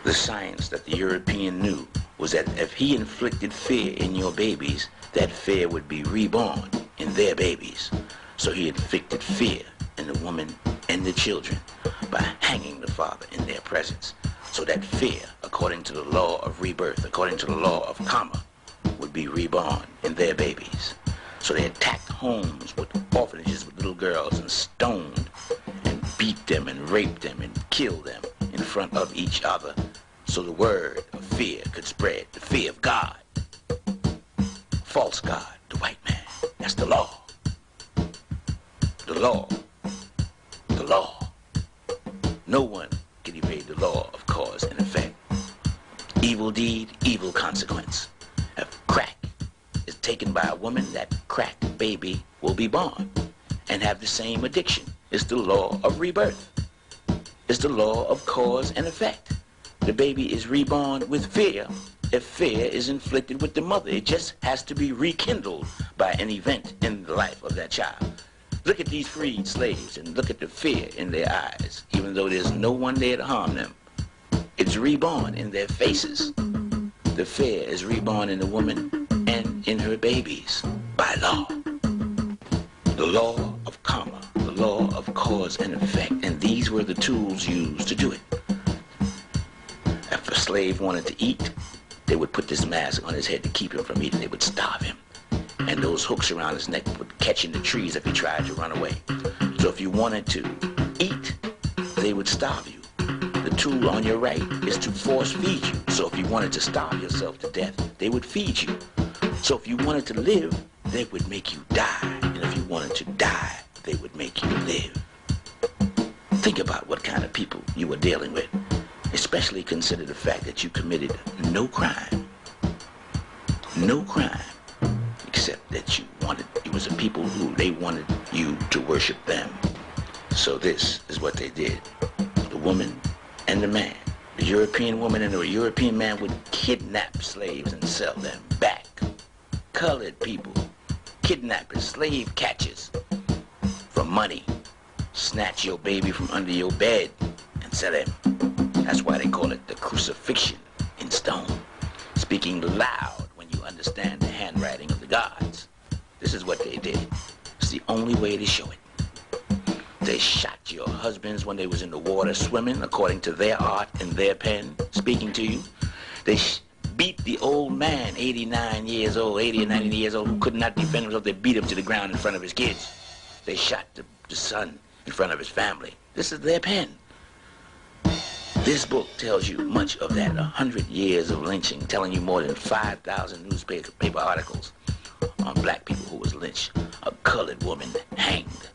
Speaker 1: The science that the European knew was that if he inflicted fear in your babies, that fear would be reborn in their babies. So he inflicted fear in the woman and the children by hanging the father in their presence. So that fear, according to the law of rebirth, according to the law of karma, would be reborn in their babies. So they attacked homes with orphanages with little girls and stoned and beat them and raped them and killed them in front of each other. So the word of fear could spread, the fear of God. False God, the white man. That's the law. The law. The law. No one can evade the law of cause and effect. Evil deed, evil consequence. If crack is taken by a woman, that cracked baby will be born and have the same addiction. It's the law of rebirth. It's the law of cause and effect. The baby is reborn with fear if fear is inflicted with the mother. It just has to be rekindled by an event in the life of that child. Look at these freed slaves and look at the fear in their eyes, even though there's no one there to harm them. It's reborn in their faces. The fear is reborn in the woman and in her babies by law. The law of karma, the law of cause and effect, and these were the tools used to do it. If a slave wanted to eat, they would put this mask on his head to keep him from eating. They would starve him. And those hooks around his neck would catch in the trees if he tried to run away. So if you wanted to eat, they would starve you. The tool on your right is to force feed you. So if you wanted to starve yourself to death, they would feed you. So if you wanted to live, they would make you die. And if you wanted to die, they would make you live. Think about what kind of people you were dealing with. Especially consider the fact that you committed no crime. No crime. Except that you was a people who they wanted you to worship them. So this is what they did. The woman and the man. The European woman and the European man would kidnap slaves and sell them back. Colored people, kidnappers, slave catchers, for money. Snatch your baby from under your bed and sell him. That's why they call it the crucifixion in stone. Speaking loud when you understand the handwriting of the gods. This is what they did. It's the only way to show it. They shot your husbands when they was in the water swimming, according to their art and their pen, speaking to you. They beat the old man, 89 years old, 80 or 90 years old, who could not defend himself. They beat him to the ground in front of his kids. They shot the son in front of his family. This is their pen. This book tells you much of that 100 years of lynching, telling you more than 5,000 newspaper articles on black people who was lynched. A colored woman hanged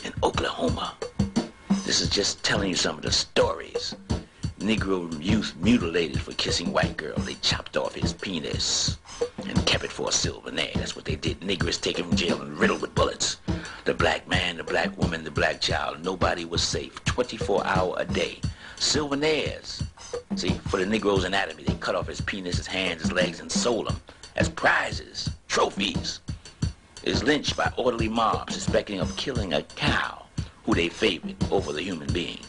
Speaker 1: in Oklahoma. This is just telling you some of the stories. Negro youth mutilated for kissing white girl. They chopped off his penis and kept it for a souvenir. That's what they did. Negroes taken from jail and riddled with bullets. The black man, the black woman, the black child, nobody was safe. 24 hours a day. Souvenirs. See, for the Negro's anatomy, they cut off his penis, his hands, his legs, and sold them as prizes, trophies. Is lynched by orderly mobs suspecting of killing a cow who they favored over the human being.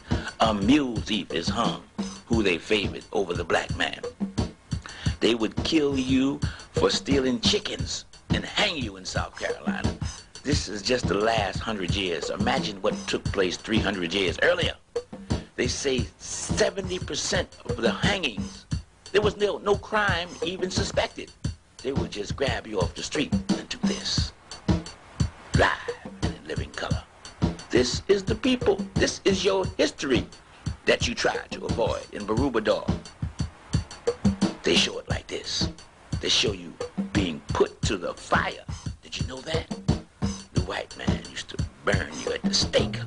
Speaker 1: A mule thief is hung who they favored over the black man. They would kill you for stealing chickens and hang you in South Carolina. This is just the last 100 years. Imagine what took place 300 years earlier. They say 70% of the hangings, there was no crime even suspected. They would just grab you off the street and do this. Live and in living color. This is the people. This is your history that you try to avoid in Barubador. They show it like this. They show you being put to the fire. Did you know that? The white man used to burn you at the stake.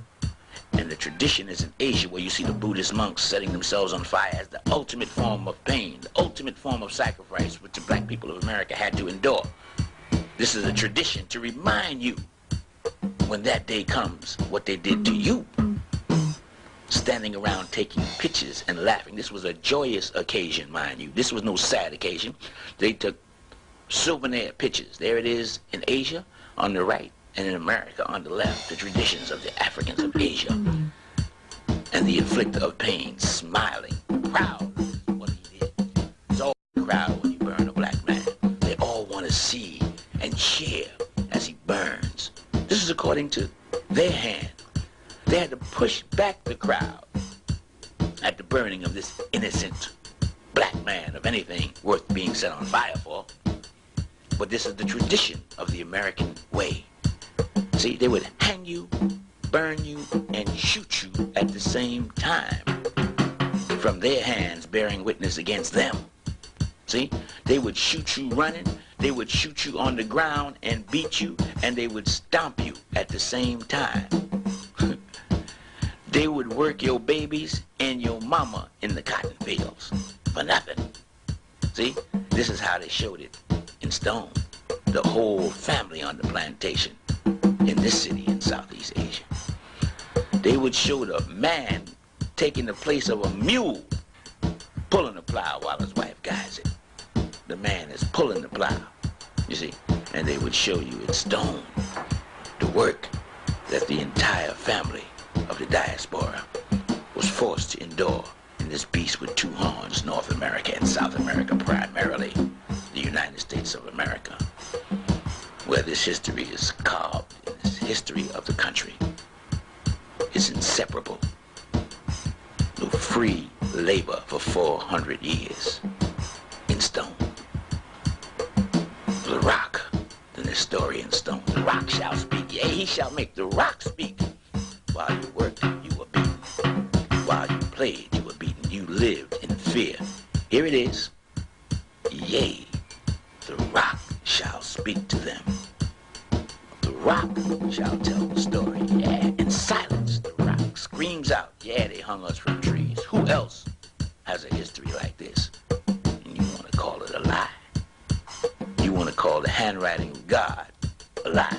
Speaker 1: And the tradition is in Asia where you see the Buddhist monks setting themselves on fire as the ultimate form of pain, the ultimate form of sacrifice which the black people of America had to endure. This is a tradition to remind you when that day comes what they did to you. Standing around taking pictures and laughing. This was a joyous occasion, mind you. This was no sad occasion. They took souvenir pictures. There it is in Asia on the right, and in America on the left, the traditions of the Africans of Asia. And the inflictor of pain, smiling, proud of what he did. It's all crowd when you burn a black man. They all want to see and cheer as he burns. This is according to their hand. They had to push back the crowd at the burning of this innocent black man of anything worth being set on fire for. But this is the tradition of the American way. See, they would hang you, burn you, and shoot you at the same time from their hands bearing witness against them. See, they would shoot you running, they would shoot you on the ground and beat you, and they would stomp you at the same time. They would work your babies and your mama in the cotton fields for nothing. See, this is how they showed it in stone. The whole family on the plantation in this city in Southeast Asia. They would show the man taking the place of a mule, pulling the plow while his wife guides it. The man is pulling the plow, you see, and they would show you in stone the work that the entire family of the diaspora was forced to endure in this beast with two horns, North America and South America primarily, the United States of America, where this history is carved in this history of the country. It's inseparable. No free labor for 400 years in stone. The rock, the Nestorian stone, the rock shall speak, yea, he shall make the rock speak. While you worked, you were beaten. While you played, you were beaten. You lived in fear. Here it is. Yea, the rock shall speak to them. The rock shall tell the story. Yeah, in silence, the rock screams out. Yeah, they hung us from trees. Who else has a history like this? And you want to call it a lie? You want to call the handwriting of God a lie?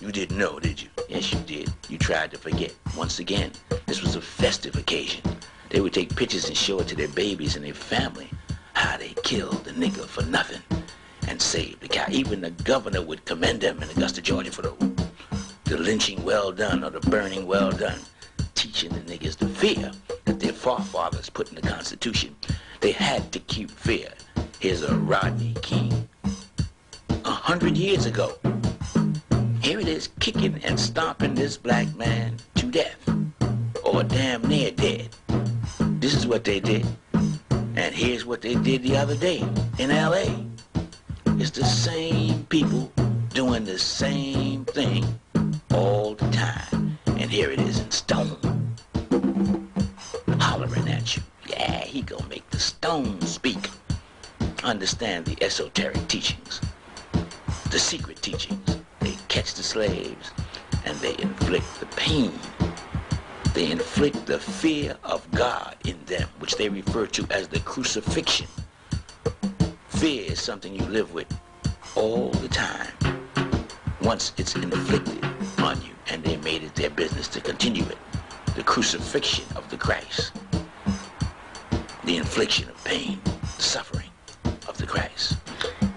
Speaker 1: You didn't know, did you? Yes, you did. You tried to forget. Once again, this was a festive occasion. They would take pictures and show it to their babies and their family, how they killed the nigger for nothing and saved the cow. Even the governor would commend them in Augusta, Georgia for the lynching well done or the burning well done, teaching the niggers the fear that their forefathers put in the Constitution. They had to keep fear. Here's a Rodney King. 100 years ago. Here it is, kicking and stomping this black man to death, or damn near dead. This is what they did. And here's what they did the other day in L.A. It's the same people doing the same thing all the time. And here it is in stone, hollering at you. Yeah, he gonna make the stone speak. Understand the esoteric teachings, the secret teachings. They catch the slaves and they inflict the pain. They inflict the fear of God in them, which they refer to as the crucifixion. Fear is something you live with all the time. Once it's inflicted on you, and they made it their business to continue it. The crucifixion of the Christ. The infliction of pain, the suffering of the Christ.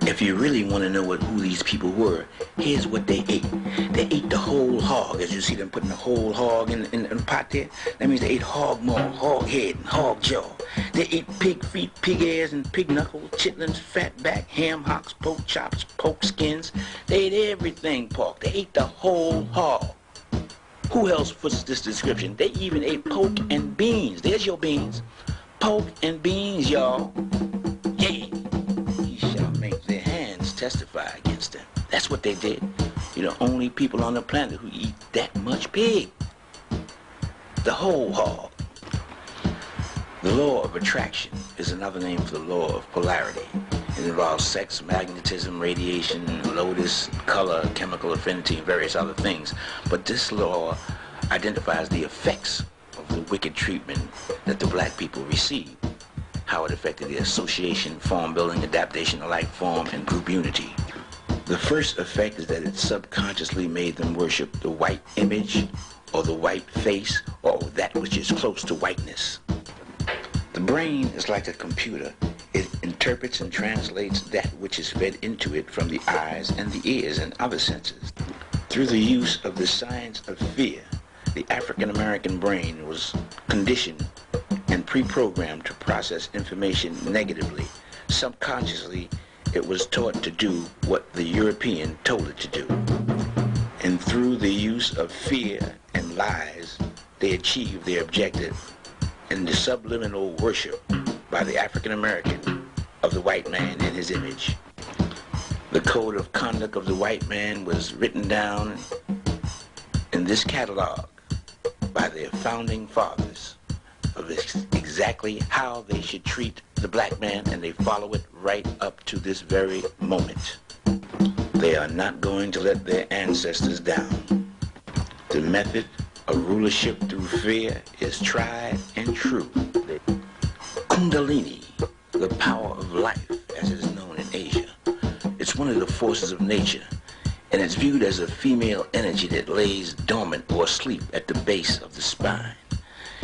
Speaker 1: If you really want to know who these people were, here's what they ate. They ate the whole hog, as you see them putting the whole hog in the pot there. That means they ate hog maw, hog head, and hog jaw. They ate pig feet, pig ears, and pig knuckles, chitlins, fat back, ham hocks, pork chops, pork skins. They ate everything pork. They ate the whole hog. Who else fits this description? They even ate pork and beans. There's your beans. Pork and beans, y'all. Yeah. He shall make their hands testify against them. That's what they did. You're the only people on the planet who eat that much pig. The whole hog. The law of attraction is another name for the law of polarity. It involves sex, magnetism, radiation, lotus, color, chemical affinity, and various other things. But this law identifies the effects of the wicked treatment that the black people received, how it affected their association, form building, adaptation to life form, and group unity. The first effect is that it subconsciously made them worship the white image, or the white face, or that which is close to whiteness. The brain is like a computer. It interprets and translates that which is fed into it from the eyes and the ears and other senses. Through the use of the science of fear, the African American brain was conditioned and pre-programmed to process information negatively. Subconsciously, it was taught to do what the European told it to do. And through the use of fear and lies, they achieved their objective in the subliminal worship by the African American of the white man in his image. The code of conduct of the white man was written down in this catalog by their founding fathers of exactly how they should treat the black man, and they follow it right up to this very moment. They are not going to let their ancestors down. The method of rulership through fear is tried and true. Kundalini, the power of life, as it is known in Asia. It's one of the forces of nature, and it's viewed as a female energy that lays dormant or asleep at the base of the spine.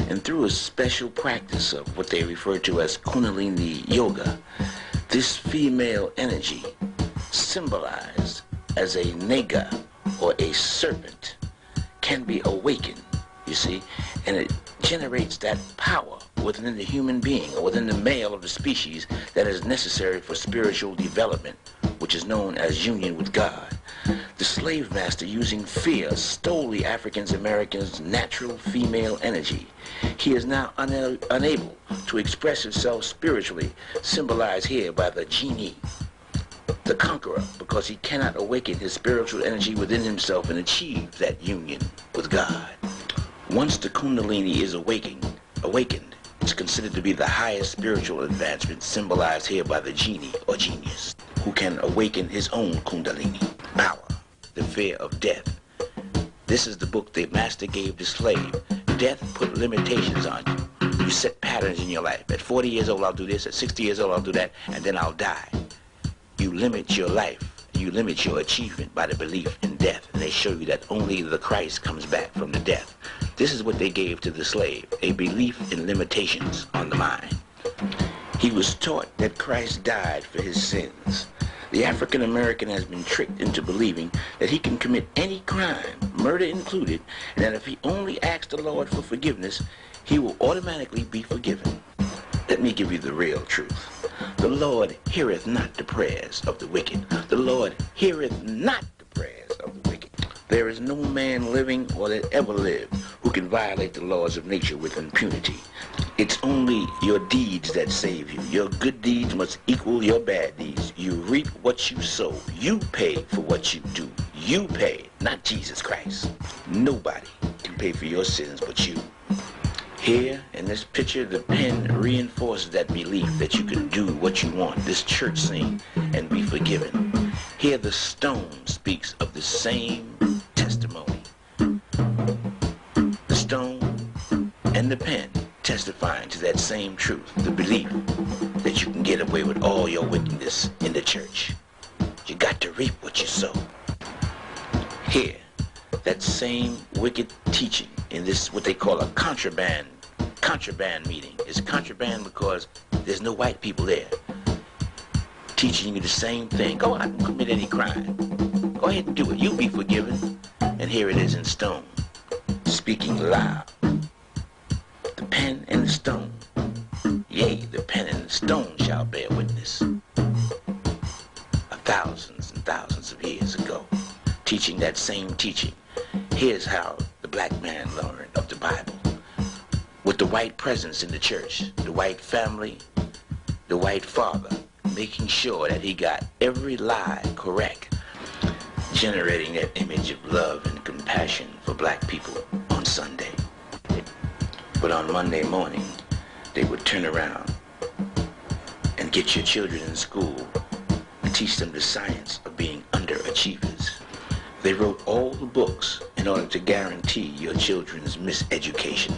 Speaker 1: And through a special practice of what they refer to as Kundalini Yoga, this female energy, symbolized as a naga or a serpent, can be awakened, you see, and it generates that power within the human being or within the male of the species that is necessary for spiritual development, which is known as union with God. The slave master, using fear, stole the African American's natural female energy. He is now unable to express himself spiritually, symbolized here by the genie, the conqueror, because he cannot awaken his spiritual energy within himself and achieve that union with God. Once the Kundalini is awakened, it's considered to be the highest spiritual advancement, symbolized here by the genie or genius, who can awaken his own Kundalini power, the fear of death. This is the book the master gave the slave. Death put limitations on you. You set patterns in your life. At 40 years old, I'll do this. At 60 years old, I'll do that. And then I'll die. You limit your life. You limit your achievement by the belief in death. And they show you that only the Christ comes back from the death. This is what they gave to the slave, a belief in limitations on the mind. He was taught that Christ died for his sins. The African American has been tricked into believing that he can commit any crime, murder included, and that if he only asks the Lord for forgiveness, he will automatically be forgiven. Let me give you the real truth. The Lord heareth not the prayers of the wicked. The Lord heareth not the prayers of the wicked. There is no man living or that ever lived who can violate the laws of nature with impunity. It's only your deeds that save you. Your good deeds must equal your bad deeds. You reap what you sow. You pay for what you do. You pay, not Jesus Christ. Nobody can pay for your sins but you. Here, in this picture, the pen reinforces that belief that you can do what you want, this church scene, and be forgiven. Here, the stone speaks of the same testimony. The stone and the pen testifying to that same truth, the belief that you can get away with all your wickedness in the church. You got to reap what you sow. Here, that same wicked teaching in this, what they call a contraband meeting. It's contraband because there's no white people there. Teaching you the same thing. Go out and commit any crime. Go ahead and do it. You'll be forgiven. And here it is in stone, speaking loud. The pen and the stone. Yea, the pen and the stone shall bear witness. Thousands and thousands of years ago, teaching that same teaching. Here's how the black man learned of the Bible. With the white presence in the church, the white family, the white father, making sure that he got every lie correct, generating that image of love and compassion for black people on Sunday. But on Monday morning, they would turn around and get your children in school and teach them the science of being underachievers. They wrote all the books in order to guarantee your children's miseducation.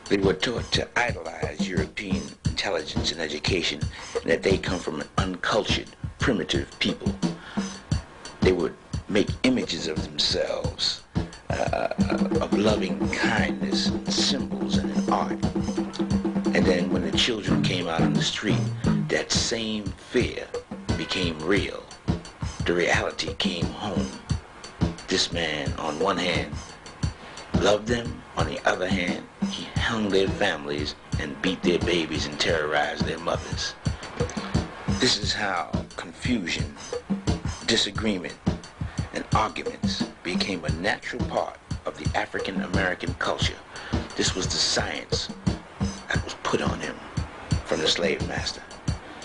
Speaker 1: They were taught to idolize European intelligence and education, and that they come from an uncultured, primitive people. They would make images of themselves, of loving kindness, and symbols and in art. And then when the children came out on the street, that same fear became real. The reality came home. This man, on one hand, loved them. On the other hand, he hung their families and beat their babies and terrorized their mothers. This is how confusion, disagreement, and arguments became a natural part of the African American culture. This was the science that was put on him from the slave master.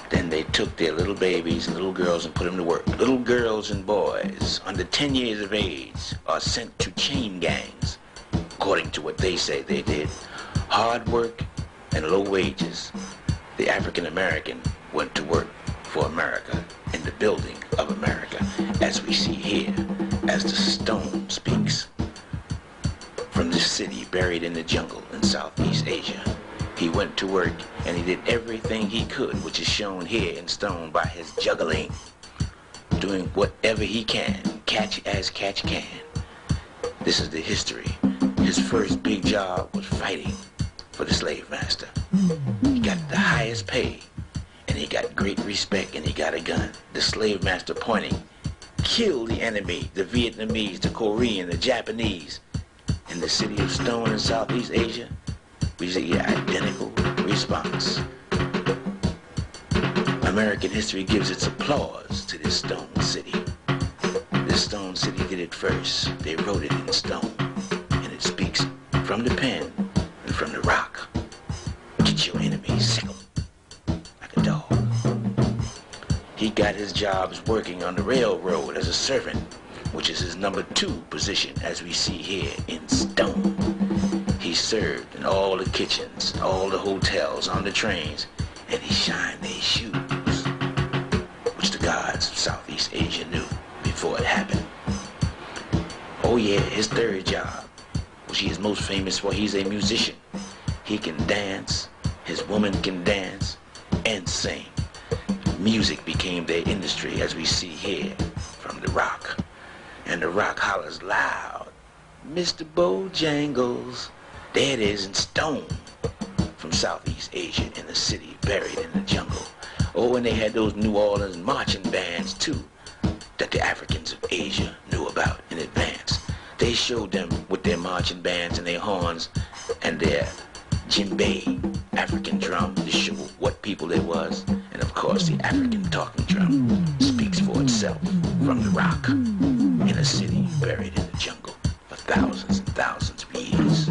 Speaker 1: Then they took their little babies and little girls and put them to work. Little girls and boys under 10 years of age are sent to chain gangs, according to what they say they did. Hard work and low wages. The African American went to work for America in the building of America, as we see here, as the stone speaks. From this city buried in the jungle in Southeast Asia, he went to work and he did everything he could, which is shown here in stone by his juggling, doing whatever he can, catch as catch can. This is the history. His first big job was fighting for the slave master. He got the highest pay, and he got great respect, and he got a gun. The slave master pointing, kill the enemy, the Vietnamese, the Korean, the Japanese. In the city of Stone in Southeast Asia, we see an identical response. American history gives its applause to this stone city. This stone city did it first. They wrote it in stone, and it speaks from the pen and from the rock. Get your enemies, sick 'em like a dog. He got his jobs working on the railroad as a servant, which is his number 2 position, as we see here in stone. He served in all the kitchens, all the hotels, on the trains, and he shined their shoes, which the gods of Southeast Asia knew before it happened. Oh yeah, his 3rd job, which he is most famous for, he's a musician. He can dance, his woman can dance, and sing. Music became their industry, as we see here from The Rock. And The Rock hollers loud, Mr. Bojangles. There it is in stone, from Southeast Asia, in the city, buried in the jungle. Oh, and they had those New Orleans marching bands too, that the Africans of Asia knew about in advance. They showed them with their marching bands and their horns and their djembe, African drum, to show what people it was. And of course, the African talking drum speaks for itself, from The Rock, in a city buried in the jungle for thousands and thousands of years.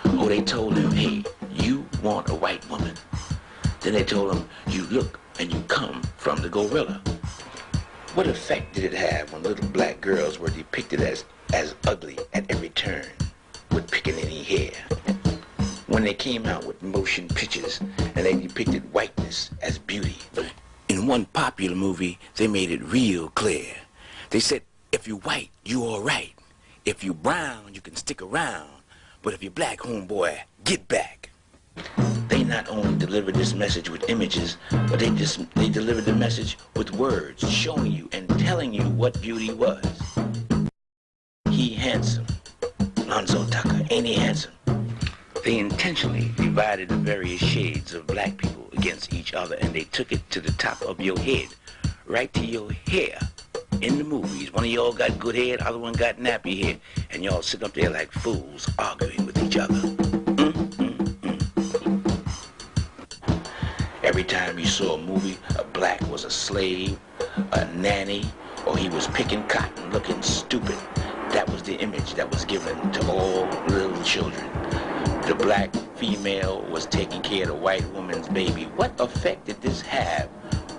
Speaker 1: Oh, they told him, hey, you want a white woman? Then they told him, you look and you come from the gorilla. What effect did it have when little black girls were depicted as ugly at every turn, with pickaninny hair? When they came out with motion pictures and they depicted whiteness as beauty. In one popular movie, they made it real clear. They said, if you're white, you all right. If you're brown, you can stick around. But if you're black, homeboy, get back. They not only delivered this message with images, but they delivered the message with words, showing you and telling you what beauty was. He handsome. Lonzo Tucker, ain't he handsome? They intentionally divided the various shades of black people against each other, and they took it to the top of your head, right to your hair. In the movies, one of y'all got good hair, the other one got nappy hair, and y'all sit up there like fools arguing with each other. Every time you saw a movie, a black was a slave, a nanny, or he was picking cotton looking stupid. That was the image that was given to all little children. The black female was taking care of the white woman's baby. What effect did this have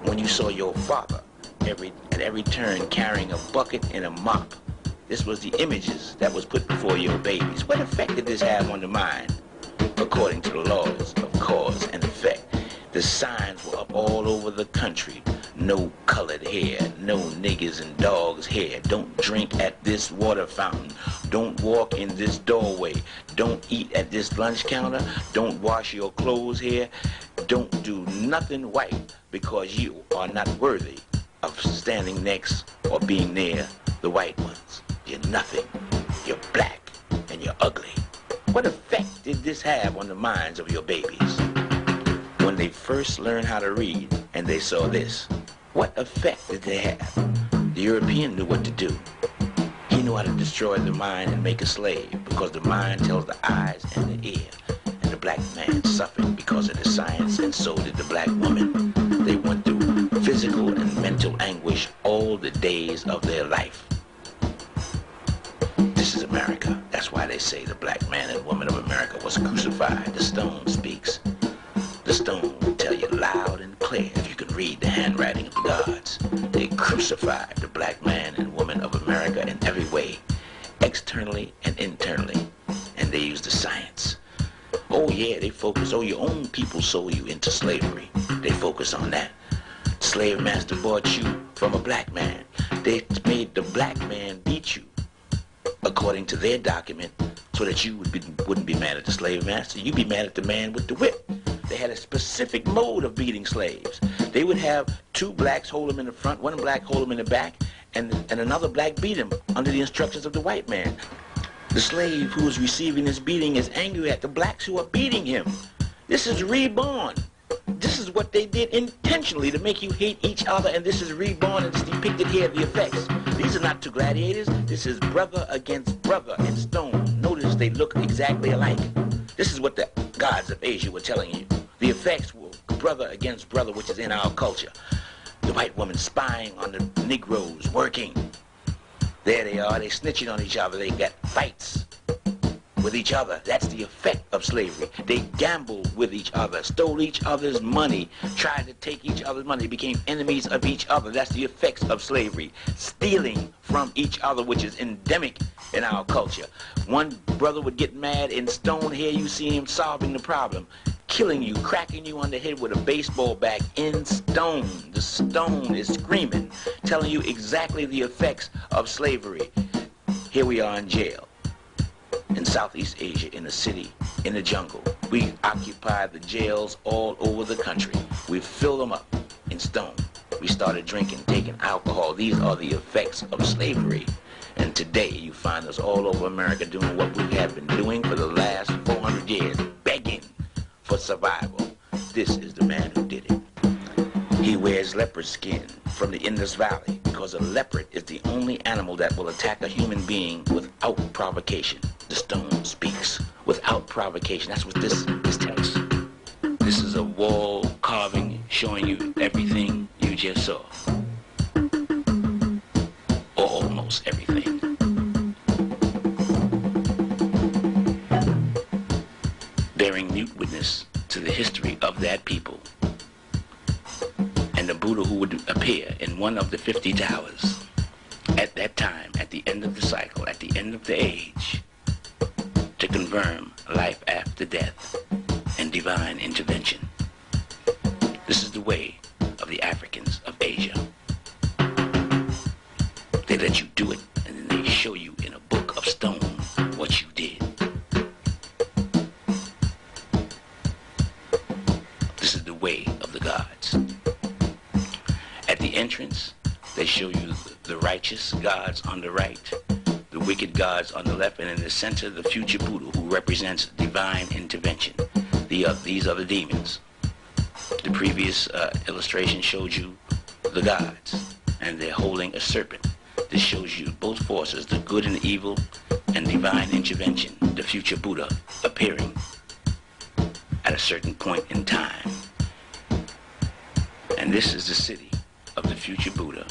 Speaker 1: when you saw your father at every turn carrying a bucket and a mop? This was the images that was put before your babies. What effect did this have on the mind? According to the laws of cause and effect, the signs were up all over the country. No colored hair, no niggas and dogs hair. Don't drink at this water fountain. Don't walk in this doorway. Don't eat at this lunch counter. Don't wash your clothes here. Don't do nothing white, because you are not worthy of standing next or being near the white ones. You're nothing. You're black and you're ugly. What effect did this have on the minds of your babies? When they first learned how to read and they saw this, what effect did they have? The European knew what to do. He knew how to destroy the mind and make a slave, because the mind tells the eyes and the ear. And the black man suffered because of the science, and so did the black woman. They went through physical and mental anguish all the days of their life. This is America. That's why they say the black man and woman of America was crucified. The stone speaks. The stone will tell you loud and clear if you can read the handwriting of the gods. They crucified the black man and woman of America in every way, externally and internally, and they used the science. Oh yeah, they focus. Oh, your own people sold you into slavery. They focus on that. Slave master bought you from a black man. They made the black man beat you according to their document, so that you wouldn't be mad at the slave master. You'd be mad at the man with the whip. They had a specific mode of beating slaves. They would have two blacks hold them in the front, one black hold them in the back, and another black beat him under the instructions of the white man. The slave who is receiving this beating is angry at the blacks who are beating him. This is reborn. This is what they did intentionally to make you hate each other, and this is reborn, and it's depicted here, the effects. These are not two gladiators. This is brother against brother in stone. Notice they look exactly alike. This is what the gods of Asia were telling you. The effects were brother against brother, which is in our culture. The white woman spying on the Negroes working. There they are. They snitching on each other. They got fights. with each other. That's the effect of slavery. They gambled with each other, stole each other's money, tried to take each other's money, became enemies of each other. That's the effects of slavery. Stealing from each other, which is endemic in our culture. One brother would get mad and stone, here you see him solving the problem, killing you, cracking you on the head with a baseball bat in stone. The stone is screaming, telling you exactly the effects of slavery. Here we are in jail in Southeast Asia, in a city, in the jungle. We occupy the jails all over the country. We fill them up in stone. We started drinking, taking alcohol. These are the effects of slavery. And today you find us all over America doing what we have been doing for the last 400 years, begging for survival. This is the man who did it. He wears leopard skin from the Indus Valley because a leopard is the only animal that will attack a human being without provocation. The stone speaks without provocation. That's what this tells. This is a wall carving showing you everything you just saw. Or almost everything. Bearing mute witness to the history of that people. And the Buddha who would appear in one of the 50 towers at that time, at the end of the cycle, at the end of the age, to confirm life after death and divine intervention. This is the way of the Africans of Asia. They let you do it, and then they show you in a book of stone what you did. This is the way of the gods. At the entrance, they show you the righteous gods on the right, the wicked gods on the left, and in the center, the future Buddha, who represents divine intervention. These are the demons. The previous illustration showed you the gods, and they're holding a serpent. This shows you both forces, the good and the evil, and divine intervention, the future Buddha appearing at a certain point in time. And this is the city of the future Buddha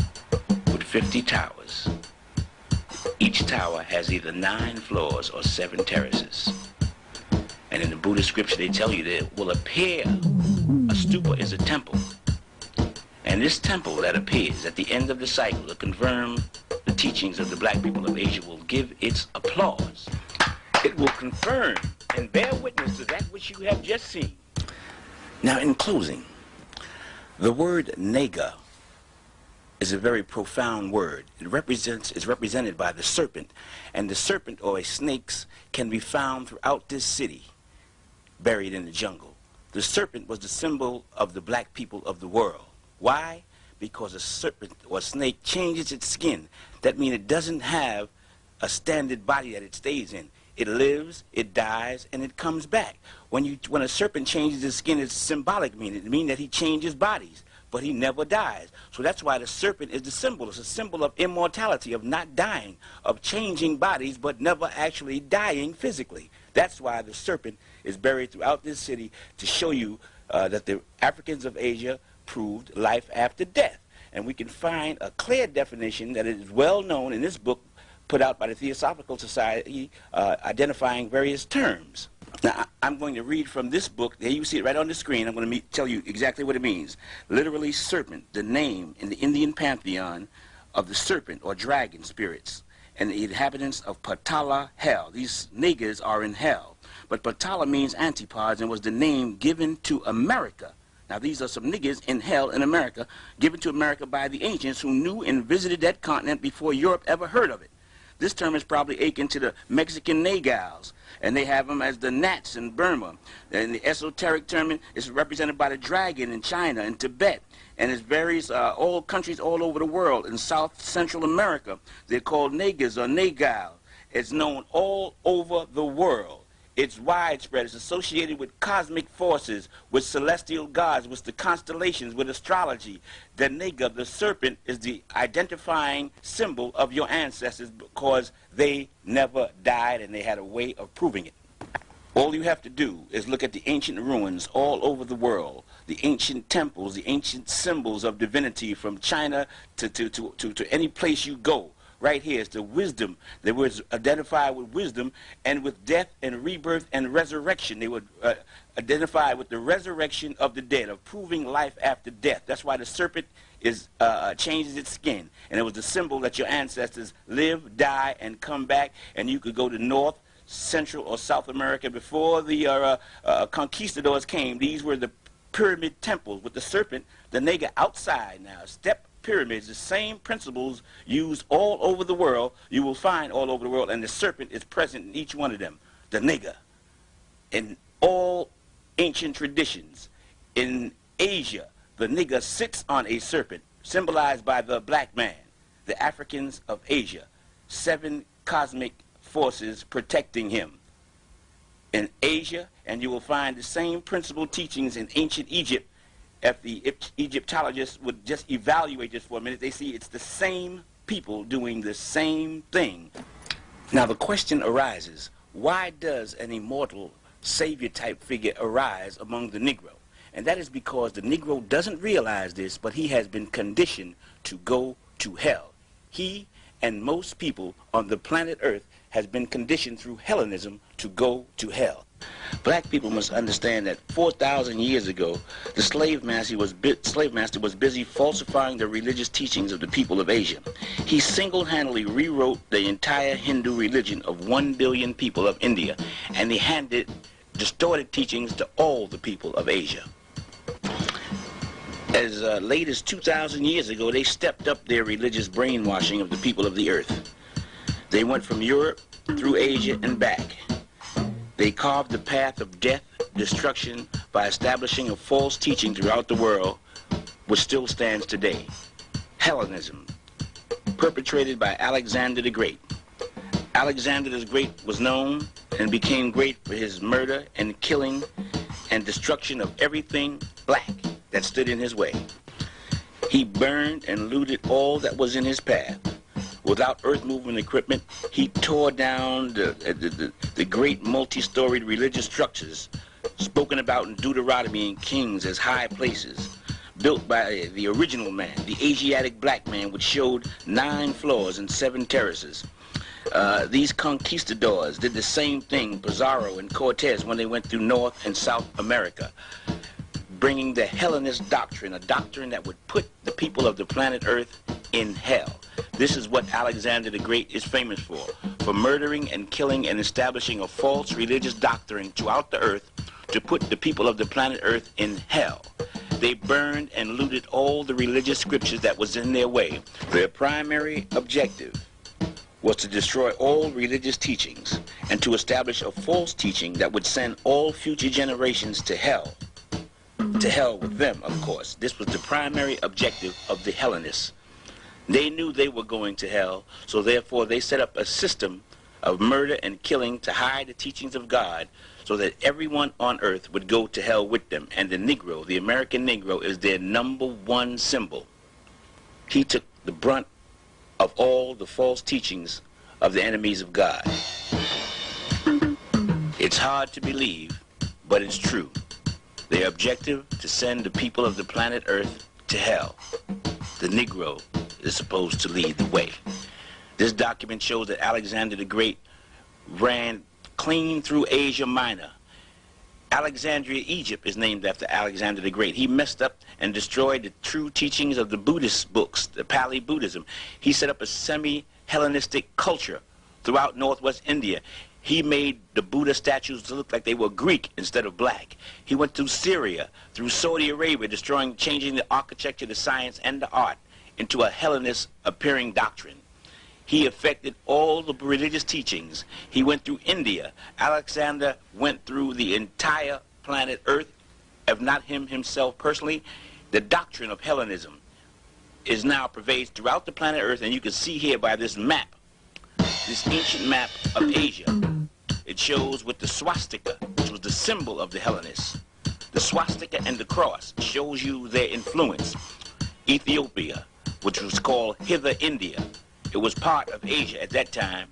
Speaker 1: with 50 towers. Each tower has either 9 floors or 7 terraces. And in the Buddhist scripture, they tell you that it will appear. A stupa is a temple. And this temple that appears at the end of the cycle to confirm the teachings of the black people of Asia will give its applause. It will confirm and bear witness to that which you have just seen. Now, in closing, the word nega is a very profound word. It is represented by the serpent, and the serpent or a snakes can be found throughout this city, buried in the jungle. The serpent was the symbol of the black people of the world. Why? Because a serpent or snake changes its skin. That means it doesn't have a standard body that it stays in. It lives, it dies, and it comes back. When a serpent changes his skin, it's symbolic meaning. It means that he changes bodies, but he never dies. So that's why the serpent is the symbol. It's a symbol of immortality, of not dying, of changing bodies, but never actually dying physically. That's why the serpent is buried throughout this city, to show you that the Africans of Asia proved life after death. And we can find a clear definition that is well known in this book put out by the Theosophical Society, identifying various terms. Now, I'm going to read from this book. There you see it right on the screen. I'm going to tell you exactly what it means. Literally, serpent, the name in the Indian pantheon of the serpent or dragon spirits and the inhabitants of Patala, hell. These niggas are in hell. But Patala means antipodes and was the name given to America. Now, these are some niggas in hell in America, given to America by the ancients who knew and visited that continent before Europe ever heard of it. This term is probably akin to the Mexican nagals, and they have them as the gnats in Burma. And the esoteric term is represented by the dragon in China and Tibet, and it's various all countries all over the world. In South Central America, they're called nagas or nagal. It's known all over the world. It's widespread. It's associated with cosmic forces, with celestial gods, with the constellations, with astrology. The naga, the serpent, is the identifying symbol of your ancestors because they never died and they had a way of proving it. All you have to do is look at the ancient ruins all over the world, the ancient temples, the ancient symbols of divinity from China to any place you go. right here. It's the wisdom. They were identified with wisdom and with death and rebirth and resurrection. They were identified with the resurrection of the dead, of proving life after death. That's why the serpent changes its skin. And it was the symbol that your ancestors live, die, and come back. And you could go to North, Central, or South America. Before the conquistadors came, these were the pyramid temples with the serpent, the nigger, outside now. Step pyramids, the same principles used all over the world, you will find all over the world, and the serpent is present in each one of them. The nigger. In all ancient traditions, in Asia, the nigger sits on a serpent, symbolized by the black man, the Africans of Asia, 7 cosmic forces protecting him. In Asia, and you will find the same principal teachings in ancient Egypt. If the Egyptologists would just evaluate this for a minute, they see it's the same people doing the same thing. Now the question arises, why does an immortal savior type figure arise among the Negro? And that is because the Negro doesn't realize this, but he has been conditioned to go to hell. He and most people on the planet Earth has been conditioned through Hellenism to go to hell. Black people must understand that 4,000 years ago, the slave master was busy falsifying the religious teachings of the people of Asia. He single-handedly rewrote the entire Hindu religion of 1 billion people of India, and he handed distorted teachings to all the people of Asia. As late as 2,000 years ago, they stepped up their religious brainwashing of the people of the earth. They went from Europe through Asia and back. They carved the path of death, destruction, by establishing a false teaching throughout the world, which still stands today. Hellenism, perpetrated by Alexander the Great. Alexander the Great was known and became great for his murder and killing and destruction of everything black that stood in his way. He burned and looted all that was in his path. Without earth-moving equipment, he tore down the great multi-storied religious structures spoken about in Deuteronomy and Kings as high places, built by the original man, the Asiatic black man, which showed 9 floors and 7 terraces. These conquistadors did the same thing, Pizarro and Cortez, when they went through North and South America, bringing the Hellenist doctrine, a doctrine that would put the people of the planet Earth in hell. This is what Alexander the Great is famous for murdering and killing and establishing a false religious doctrine throughout the earth to put the people of the planet Earth in hell. They burned and looted all the religious scriptures that was in their way. Their primary objective was to destroy all religious teachings and to establish a false teaching that would send all future generations to hell. To hell with them, of course. This was the primary objective of the Hellenists. They knew they were going to hell, so therefore they set up a system of murder and killing to hide the teachings of God so that everyone on earth would go to hell with them. And the Negro, the American Negro, is their #1 symbol. He took the brunt of all the false teachings of the enemies of God. It's hard to believe, but it's true. Their objective to send the people of the planet Earth to hell. The Negro is supposed to lead the way. This document shows that Alexander the Great ran clean through Asia Minor. Alexandria, Egypt is named after Alexander the Great. He messed up and destroyed the true teachings of the Buddhist books, the Pali Buddhism. He set up a semi-Hellenistic culture throughout northwest India. He made the Buddha statues to look like they were Greek instead of black. He went through Syria, through Saudi Arabia, destroying, changing the architecture, the science, and the art into a Hellenist appearing doctrine. He affected all the religious teachings. He went through India. Alexander went through the entire planet Earth, if not him himself personally. The doctrine of Hellenism is now pervades throughout the planet Earth, and you can see here by this map, this ancient map of Asia. It shows with the swastika, which was the symbol of the Hellenists. The swastika and the cross shows you their influence. Ethiopia, which was called Hither India, it was part of Asia at that time.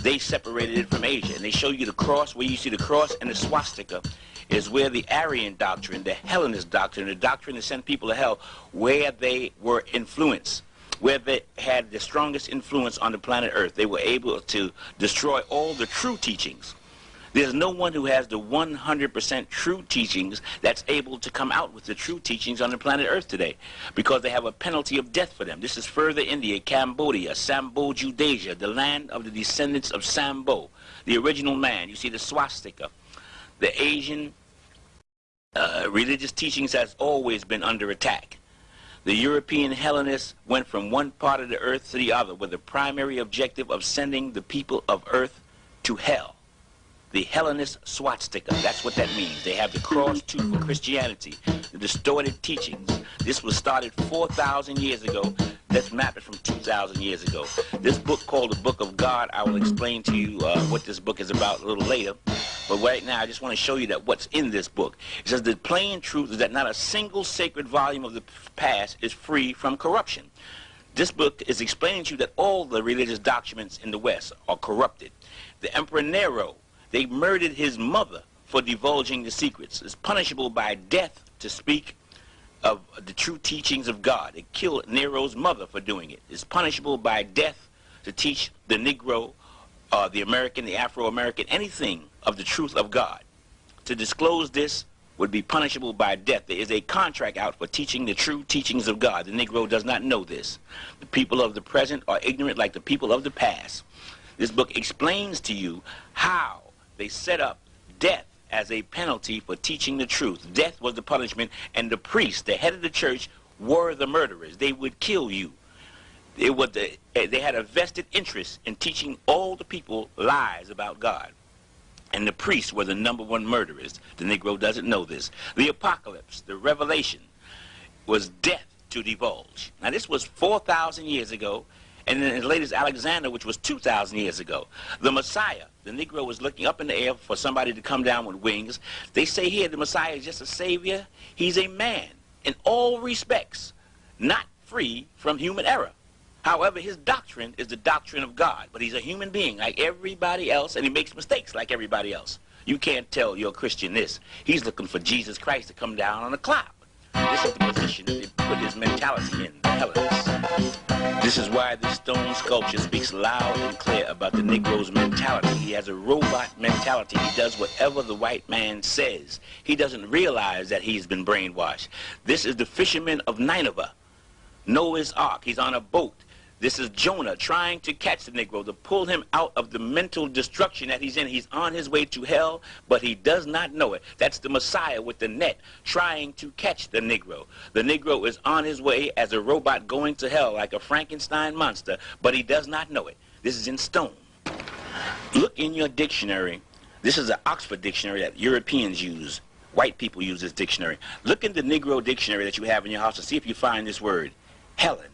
Speaker 1: They separated it from Asia, and they show you the cross. Where you see the cross and the swastika is where the Aryan doctrine, the Hellenist doctrine, the doctrine that sent people to hell, where they were influenced. where they had the strongest influence on the planet Earth. They were able to destroy all the true teachings. There's no one who has the 100% true teachings that's able to come out with the true teachings on the planet Earth today, because they have a penalty of death for them. This is further India, Cambodia, Sambo Judasia, the land of the descendants of Sambo, the original man. You see the swastika. The Asian religious teachings has always been under attack. The European Hellenists went from one part of the earth to the other with the primary objective of sending the people of earth to hell. The Hellenist swastika, that's what that means. They have the cross too for Christianity, the distorted teachings. This was started 4,000 years ago. Let's map it from 2,000 years ago. This book called the Book of God, I will explain to you what this book is about a little later. But right now, I just want to show you that what's in this book. It says the plain truth is that not a single sacred volume of the past is free from corruption. This book is explaining to you that all the religious documents in the West are corrupted. The Emperor Nero, they murdered his mother for divulging the secrets. It's punishable by death to speak of the true teachings of God. They killed Nero's mother for doing it. It's punishable by death to teach the Negro, the American, the Afro-American, anything of the truth of God. To disclose this would be punishable by death. There is a contract out for teaching the true teachings of God. The Negro does not know this. The people of the present are ignorant like the people of the past. This book explains to you how they set up death as a penalty for teaching the truth. Death was the punishment, and the priests, the head of the church, were the murderers. They would kill you. They had a vested interest in teaching all the people lies about God. And the priests were the #1 murderers. The Negro doesn't know this. The apocalypse, the revelation, was death to divulge. Now this was 4,000 years ago, and then as late as Alexander, which was 2,000 years ago. The Messiah, the Negro was looking up in the air for somebody to come down with wings. They say here the Messiah is just a savior. He's a man in all respects, not free from human error. However, his doctrine is the doctrine of God, but he's a human being like everybody else, and he makes mistakes like everybody else. You can't tell your Christian this. He's looking for Jesus Christ to come down on a cloud. This is the position that they put his mentality in, the Hellenists. This is why the stone sculpture speaks loud and clear about the Negro's mentality. He has a robot mentality. He does whatever the white man says. He doesn't realize that he's been brainwashed. This is the fisherman of Nineveh, Noah's Ark. He's on a boat. This is Jonah trying to catch the Negro, to pull him out of the mental destruction that he's in. He's on his way to hell, but he does not know it. That's the Messiah with the net trying to catch the Negro. The Negro is on his way as a robot going to hell like a Frankenstein monster, but he does not know it. This is in stone. Look in your dictionary. This is an Oxford dictionary that Europeans use. White people use this dictionary. Look in the Negro dictionary that you have in your house and see if you find this word, Helen.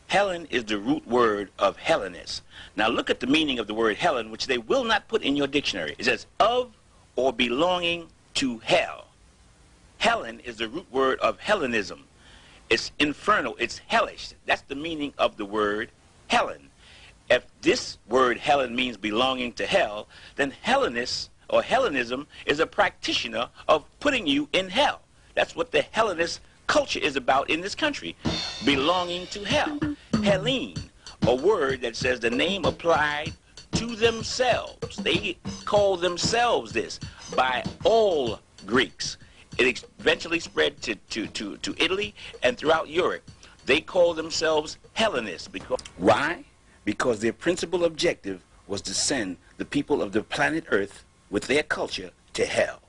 Speaker 1: Helen is the root word of Hellenist. Now look at the meaning of the word Helen, which they will not put in your dictionary. It says of or belonging to hell. Helen is the root word of Hellenism. It's infernal, it's hellish. That's the meaning of the word Helen. If this word Helen means belonging to hell, then Hellenist or Hellenism is a practitioner of putting you in hell. That's what the Hellenist culture is about in this country, belonging to hell. Helene, a word that says the name applied to themselves. They call themselves this by all Greeks. It eventually spread to Italy and throughout Europe. They call themselves Hellenists. Why? Because their principal objective was to send the people of the planet Earth with their culture to hell.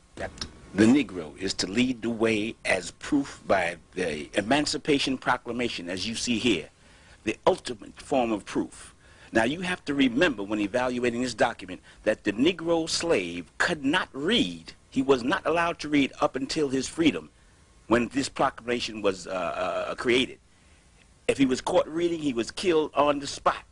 Speaker 1: The Negro is to lead the way as proof by the Emancipation Proclamation, as you see here, the ultimate form of proof. Now you have to remember when evaluating this document that the Negro slave could not read. He was not allowed to read up until his freedom when this proclamation was created. If he was caught reading, he was killed on the spot.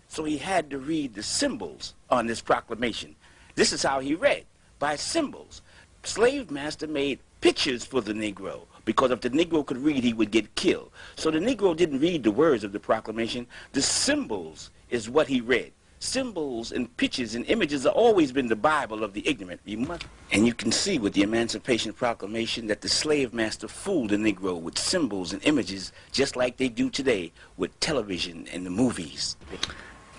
Speaker 1: So he had to read the symbols on this proclamation. This is how he read, by symbols. Slave master made pictures for the Negro, because if the Negro could read, he would get killed. So the Negro didn't read the words of the proclamation. The symbols is what he read. Symbols and pictures and images have always been the Bible of the ignorant. And you can see with the Emancipation Proclamation that the slave master fooled the Negro with symbols and images just like they do today with television and the movies.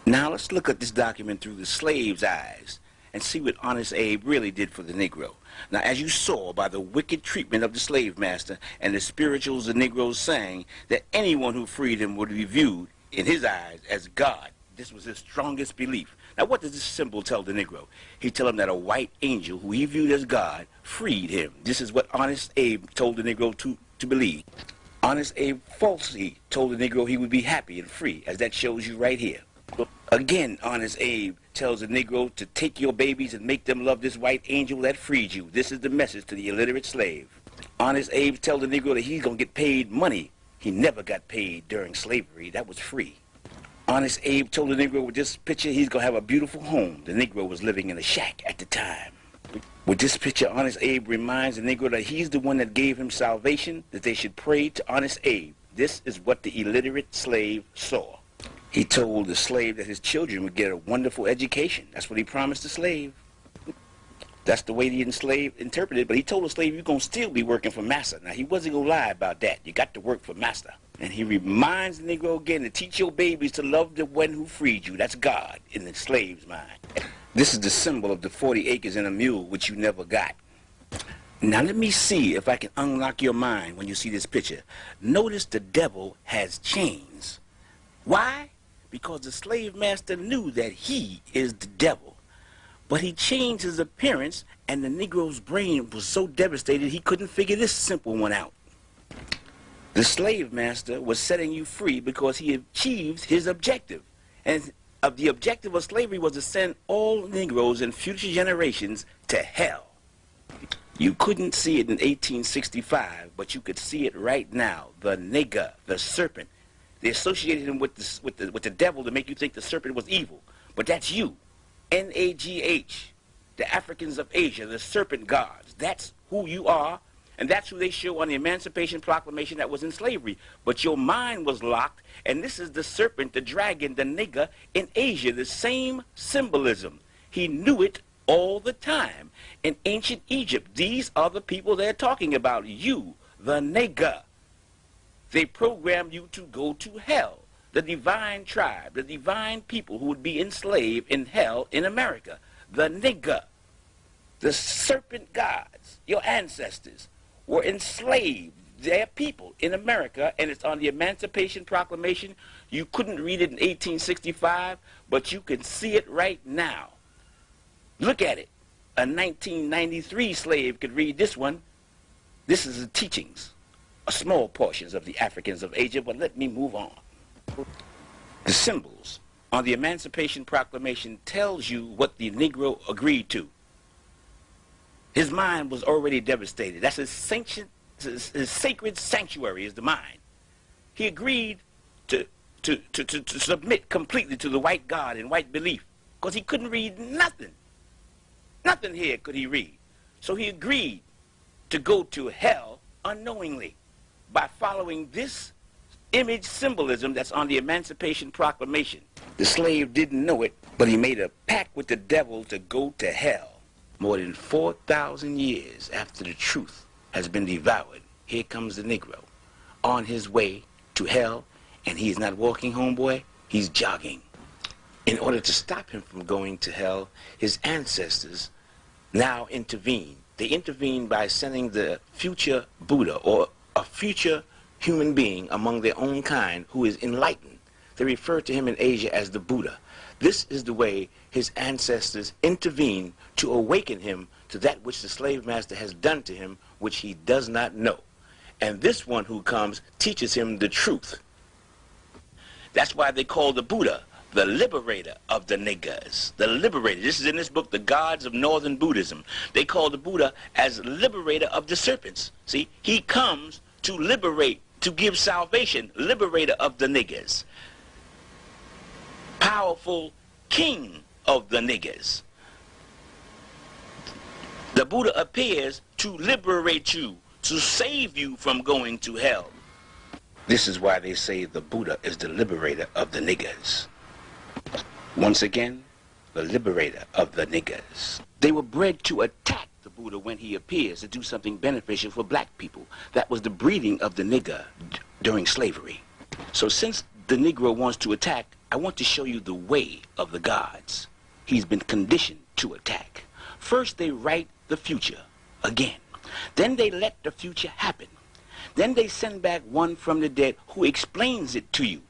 Speaker 1: Now let's look at this document through the slave's eyes and see what Honest Abe really did for the Negro. Now, as you saw by the wicked treatment of the slave master and the spirituals the Negroes sang, that anyone who freed him would be viewed in his eyes as God. This was his strongest belief. Now, what does this symbol tell the Negro? He tell him that a white angel who he viewed as God freed him. This is what Honest Abe told the Negro to believe. Honest Abe falsely told the Negro he would be happy and free, as that shows you right here. Again, Honest Abe tells the Negro to take your babies and make them love this white angel that freed you. This is the message to the illiterate slave. Honest Abe tells the Negro that he's going to get paid money. He never got paid during slavery. That was free. Honest Abe told the Negro with this picture he's going to have a beautiful home. The Negro was living in a shack at the time. With this picture, Honest Abe reminds the Negro that he's the one that gave him salvation, that they should pray to Honest Abe. This is what the illiterate slave saw. He told the slave that his children would get a wonderful education. That's what he promised the slave. That's the way the enslaved interpreted it. But he told the slave, you're going to still be working for master. Now, he wasn't going to lie about that. You got to work for master. And he reminds the Negro again to teach your babies to love the one who freed you. That's God in the slave's mind. This is the symbol of the 40 acres and a mule, which you never got. Now, let me see if I can unlock your mind when you see this picture. Notice the devil has chains. Why? Because the slave master knew that he is the devil. But he changed his appearance, and the Negro's brain was so devastated he couldn't figure this simple one out. The slave master was setting you free because he achieved his objective. And the objective of slavery was to send all Negroes and future generations to hell. You couldn't see it in 1865, but you could see it right now. The nigger, the serpent. They associated him with the devil to make you think the serpent was evil. But that's you. N-A-G-H. The Africans of Asia, the serpent gods. That's who you are. And that's who they show on the Emancipation Proclamation that was in slavery. But your mind was locked, and this is the serpent, the dragon, the nigger in Asia, the same symbolism. He knew it all the time. In ancient Egypt, these are the people they're talking about. You, the nigger. They programmed you to go to hell. The divine tribe, the divine people who would be enslaved in hell in America. The nigger. The serpent gods, your ancestors, were enslaved, their people in America, and it's on the Emancipation Proclamation. You couldn't read it in 1865, but you can see it right now. Look at it. A 1993 slave could read this one. This is the teachings, small portions of the Africans of Asia, but let me move on. The symbols on the Emancipation Proclamation tells you what the Negro agreed to. His mind was already devastated. That's his sacred sanctuary is the mind. He agreed to submit completely to the white God and white belief because he couldn't read nothing. Nothing here could he read. So he agreed to go to hell unknowingly by following this image symbolism that's on the Emancipation Proclamation. The slave didn't know it, but he made a pact with the devil to go to hell. More than 4,000 years after the truth has been devoured, here comes the Negro on his way to hell, and he is not walking, homeboy, he's jogging. In order to stop him from going to hell, his ancestors now intervene. They intervene by sending the future Buddha, or a future human being among their own kind who is enlightened. They refer to him in Asia as the Buddha. This is the way his ancestors intervene to awaken him to that which the slave master has done to him, which he does not know. And this one who comes teaches him the truth. That's why they call the Buddha the liberator of the niggers. The liberator. This is in this book, The Gods of Northern Buddhism. They call the Buddha as liberator of the serpents. See, he comes to liberate, to give salvation, liberator of the niggers. Powerful king of the niggers. The Buddha appears to liberate you, to save you from going to hell. This is why they say the Buddha is the liberator of the niggers. Once again, the liberator of the niggers. They were bred to attack the Buddha when he appears to do something beneficial for black people. That was the breeding of the nigger during slavery. So since the Negro wants to attack, I want to show you the way of the gods. He's been conditioned to attack. First, they write the future again. Then they let the future happen. Then they send back one from the dead who explains it to you.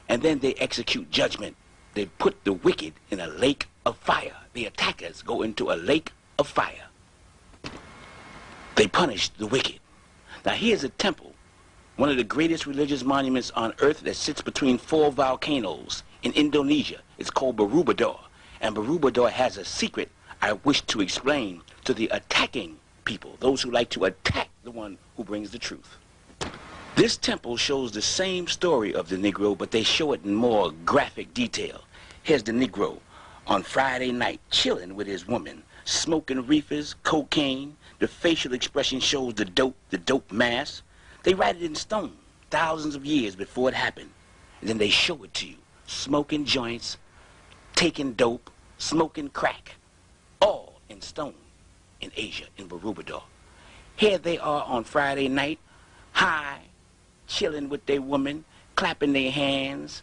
Speaker 1: And then they execute judgment. They put the wicked in a lake of fire. The attackers go into a lake of fire. They punish the wicked. Now here's a temple, one of the greatest religious monuments on earth that sits between 4 volcanoes in Indonesia. It's called Borobudur. And Borobudur has a secret I wish to explain to the attacking people, those who like to attack the one who brings the truth. This temple shows the same story of the Negro, but they show it in more graphic detail. Here's the Negro on Friday night, chilling with his woman, smoking reefers, cocaine. The facial expression shows the dope mass. They write it in stone, thousands of years before it happened. And then they show it to you, smoking joints, taking dope, smoking crack, all in stone in Asia, in Borobudur. Here they are on Friday night, high, chilling with their woman, clapping their hands,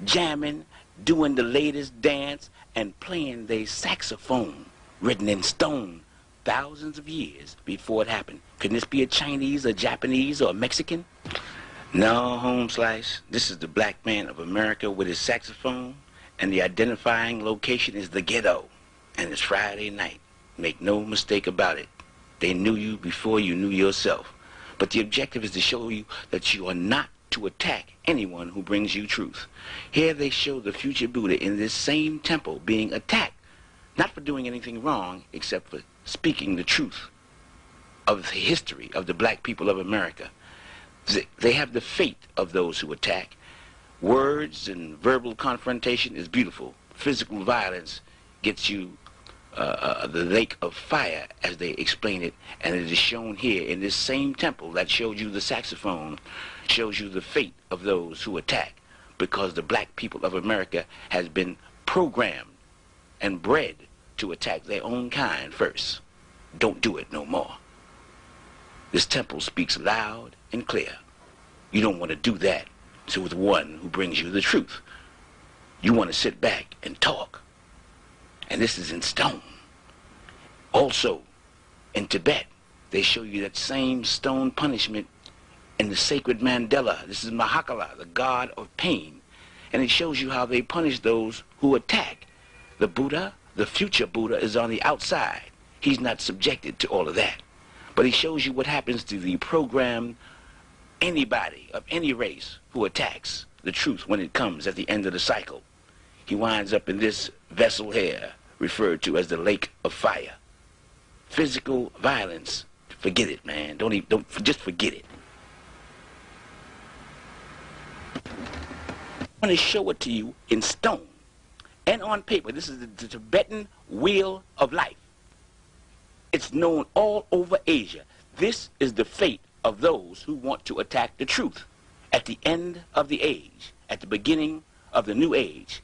Speaker 1: jamming, doing the latest dance, and playing their saxophone, written in stone, thousands of years before it happened. Can this be a Chinese, a Japanese, or a Mexican? No, home slice. This is the black man of America with his saxophone, and the identifying location is the ghetto. And it's Friday night. Make no mistake about it. They knew you before you knew yourself. But the objective is to show you that you are not to attack anyone who brings you truth. Here they show the future Buddha in this same temple being attacked, not for doing anything wrong, except for speaking the truth of the history of the black people of America. They have the fate of those who attack. Words and verbal confrontation is beautiful. Physical violence gets you the lake of fire, as they explain it, and it is shown here in this same temple that showed you the saxophone, shows you the fate of those who attack, because the black people of America has been programmed and bred to attack their own kind first. Don't do it no more. This temple speaks loud and clear. You don't want to do that to the one who brings you the truth. You want to sit back and talk. And this is in stone. Also, in Tibet, they show you that same stone punishment in the sacred Mandela. This is Mahakala, the god of pain. And it shows you how they punish those who attack. The Buddha, the future Buddha, is on the outside. He's not subjected to all of that. But he shows you what happens to the programmed anybody of any race who attacks the truth when it comes at the end of the cycle. He winds up in this vessel here, referred to as the lake of fire. Physical violence, forget it, man. Just forget it. I want to show it to you in stone and on paper. This is the Tibetan wheel of life. It's known all over Asia. This is the fate of those who want to attack the truth. At the end of the age, at the beginning of the new age,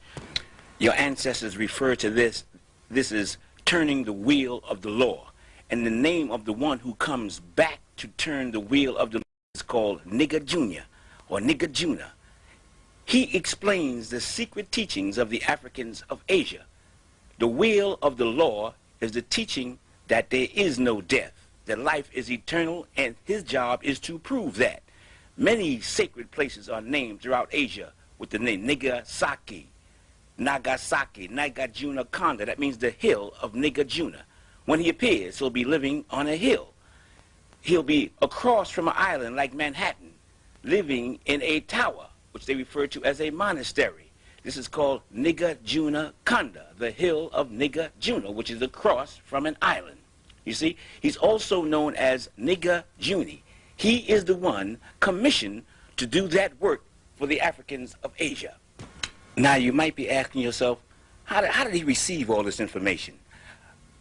Speaker 1: your ancestors refer to this. This is turning the wheel of the law. And the name of the one who comes back to turn the wheel of the law is called Nagajuna or Nagajuna. He explains the secret teachings of the Africans of Asia. The wheel of the law is the teaching that there is no death, that life is eternal, and his job is to prove that. Many sacred places are named throughout Asia with the name Nagasaki, Nagajuna Konda. That means the hill of Nagajuna. When he appears, he'll be living on a hill. He'll be across from an island like Manhattan, living in a tower, which they refer to as a monastery. This is called Nagajuna Konda, the hill of Nagajuna, which is across from an island. You see, he's also known as Nagajuni. He is the one commissioned to do that work for the Africans of Asia. Now, you might be asking yourself, how did he receive all this information?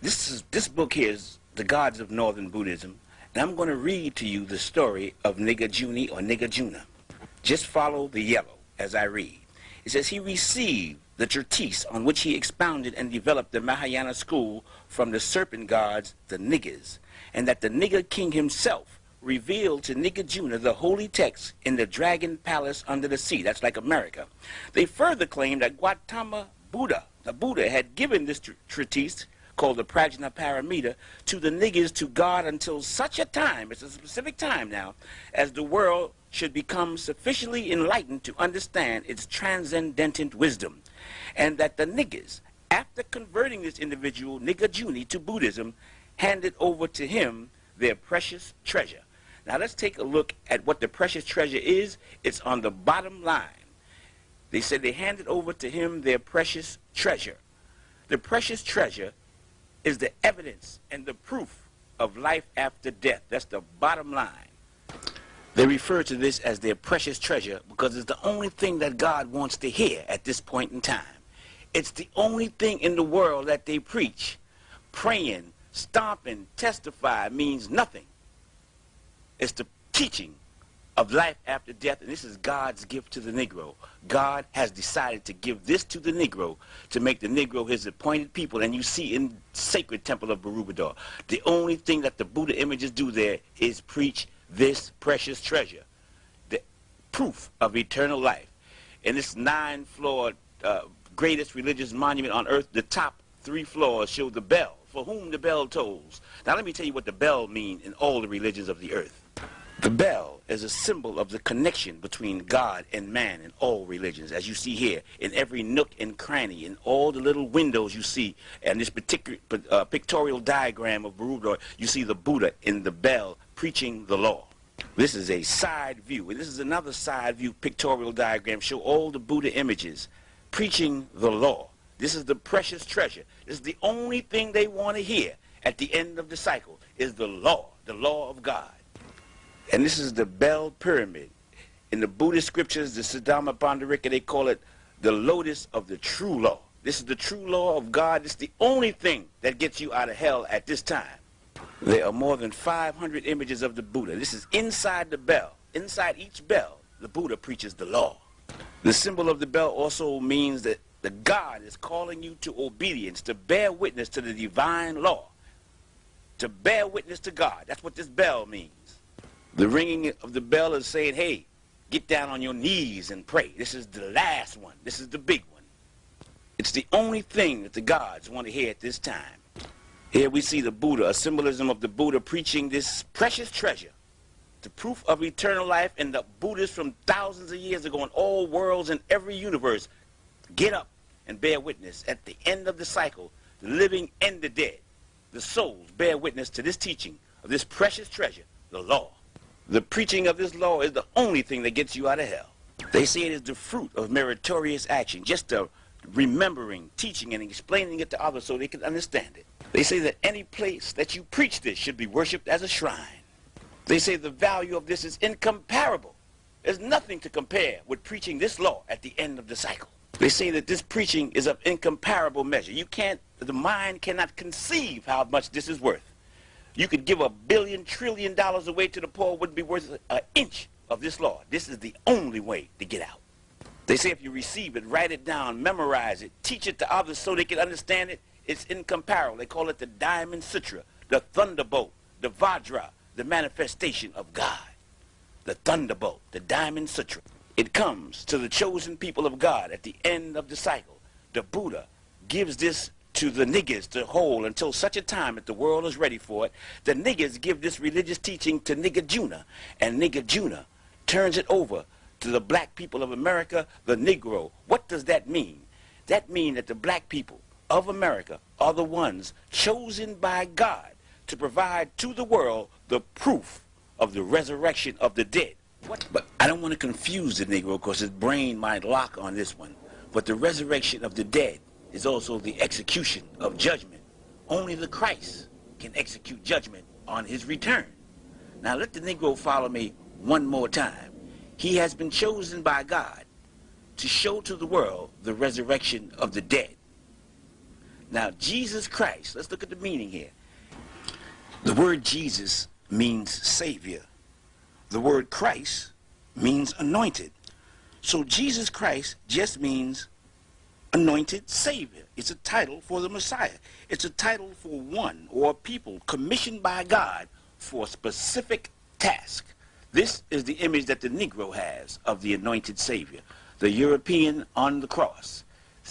Speaker 1: This book here is The Gods of Northern Buddhism, and I'm going to read to you the story of Nagajuni or Nagajuna. Just follow the yellow as I read. It says he received the treatise on which he expounded and developed the Mahayana school from the serpent gods, the niggas, and that the nigger king himself revealed to Nagajuna the holy text in the dragon palace under the sea. That's like America. They further claimed that Gautama Buddha, the Buddha, had given this treatise called the Prajna Paramita to the niggers to guard until such a time, it's a specific time now, as the world should become sufficiently enlightened to understand its transcendent wisdom, and that the niggers, after converting this individual Nagajuni to Buddhism, handed over to him their precious treasure. Now let's take a look at what the precious treasure is. It's on the bottom line. They said they handed over to him their precious treasure. The precious treasure is the evidence and the proof of life after death. That's the bottom line. They refer to this as their precious treasure because it's the only thing that God wants to hear at this point in time. It's the only thing in the world that they preach. Praying, stomping, testify means nothing. It's the teaching of life after death, and this is God's gift to the Negro. God has decided to give this to the Negro to make the Negro his appointed people, and you see in sacred temple of Borobudur, the only thing that the Buddha images do there is preach this precious treasure, the proof of eternal life. In this 9-floored greatest religious monument on earth, the top 3 floors show the bell, for whom the bell tolls. Now let me tell you what the bell means in all the religions of the earth. The bell is a symbol of the connection between God and man in all religions, as you see here, in every nook and cranny, in all the little windows you see, and this particular pictorial diagram of Borobudur, you see the Buddha in the bell preaching the law. This is a side view, and this is another side view pictorial diagram, show all the Buddha images preaching the law. This is the precious treasure. This is the only thing they want to hear at the end of the cycle, is the law of God. And this is the bell pyramid. In the Buddhist scriptures, the Siddhama Pandharika, they call it the lotus of the true law. This is the true law of God. It's the only thing that gets you out of hell at this time. There are more than 500 images of the Buddha. This is inside the bell. Inside each bell, the Buddha preaches the law. The symbol of the bell also means that the God is calling you to obedience, to bear witness to the divine law, to bear witness to God. That's what this bell means. The ringing of the bell is saying, hey, get down on your knees and pray. This is the last one. This is the big one. It's the only thing that the gods want to hear at this time. Here we see the Buddha, a symbolism of the Buddha preaching this precious treasure, the proof of eternal life, and the Buddhists from thousands of years ago in all worlds and every universe get up and bear witness. At the end of the cycle, the living and the dead, the souls bear witness to this teaching of this precious treasure, the law. The preaching of this law is the only thing that gets you out of hell. They say it is the fruit of meritorious action, just remembering, teaching, and explaining it to others so they can understand it. They say that any place that you preach this should be worshipped as a shrine. They say the value of this is incomparable. There's nothing to compare with preaching this law at the end of the cycle. They say that this preaching is of incomparable measure. The mind cannot conceive how much this is worth. You could give $1 billion, trillion away to the poor, wouldn't be worth an inch of this law. This is the only way to get out. They say if you receive it, write it down, memorize it, teach it to others so they can understand it, it's incomparable. They call it the Diamond Sutra, the Thunderbolt, the Vajra, the manifestation of God. The Thunderbolt, the Diamond Sutra. It comes to the chosen people of God at the end of the cycle. The Buddha gives this to the niggers to hold until such a time that the world is ready for it. The niggers give this religious teaching to Nagajuna, and Nagajuna turns it over to the black people of America, the Negro. What does that mean? That means that the black people of America are the ones chosen by God to provide to the world the proof of the resurrection of the dead. But I don't want to confuse the Negro because his brain might lock on this one. But the resurrection of the dead is also the execution of judgment. Only the Christ can execute judgment on his return. Now let the Negro follow me one more time. He has been chosen by God to show to the world the resurrection of the dead. Now Jesus Christ, let's look at the meaning here. The word Jesus means Savior. The word Christ means anointed. So Jesus Christ just means anointed Savior. It's a title for the Messiah. It's a title for one or people commissioned by God for a specific task. This is the image that the Negro has of the anointed Savior, the European on the cross.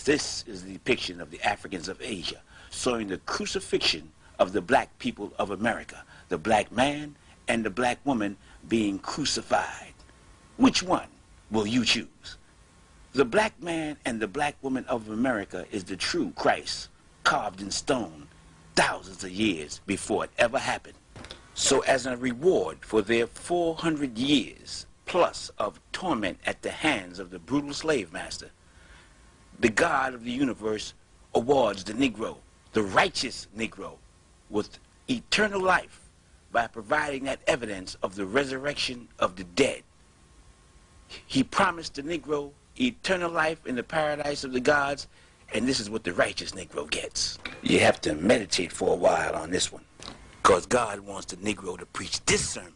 Speaker 1: This is the depiction of the Africans of Asia, showing the crucifixion of the black people of America, the black man and the black woman being crucified. Which one will you choose? The black man and the black woman of America is the true Christ, carved in stone thousands of years before it ever happened. So as a reward for their 400 years plus of torment at the hands of the brutal slave master, the God of the universe awards the Negro, the righteous Negro, with eternal life by providing that evidence of the resurrection of the dead. He promised the Negro eternal life in the paradise of the gods, and this is what the righteous Negro gets. You have to meditate for a while on this one, because God wants the Negro to preach this sermon.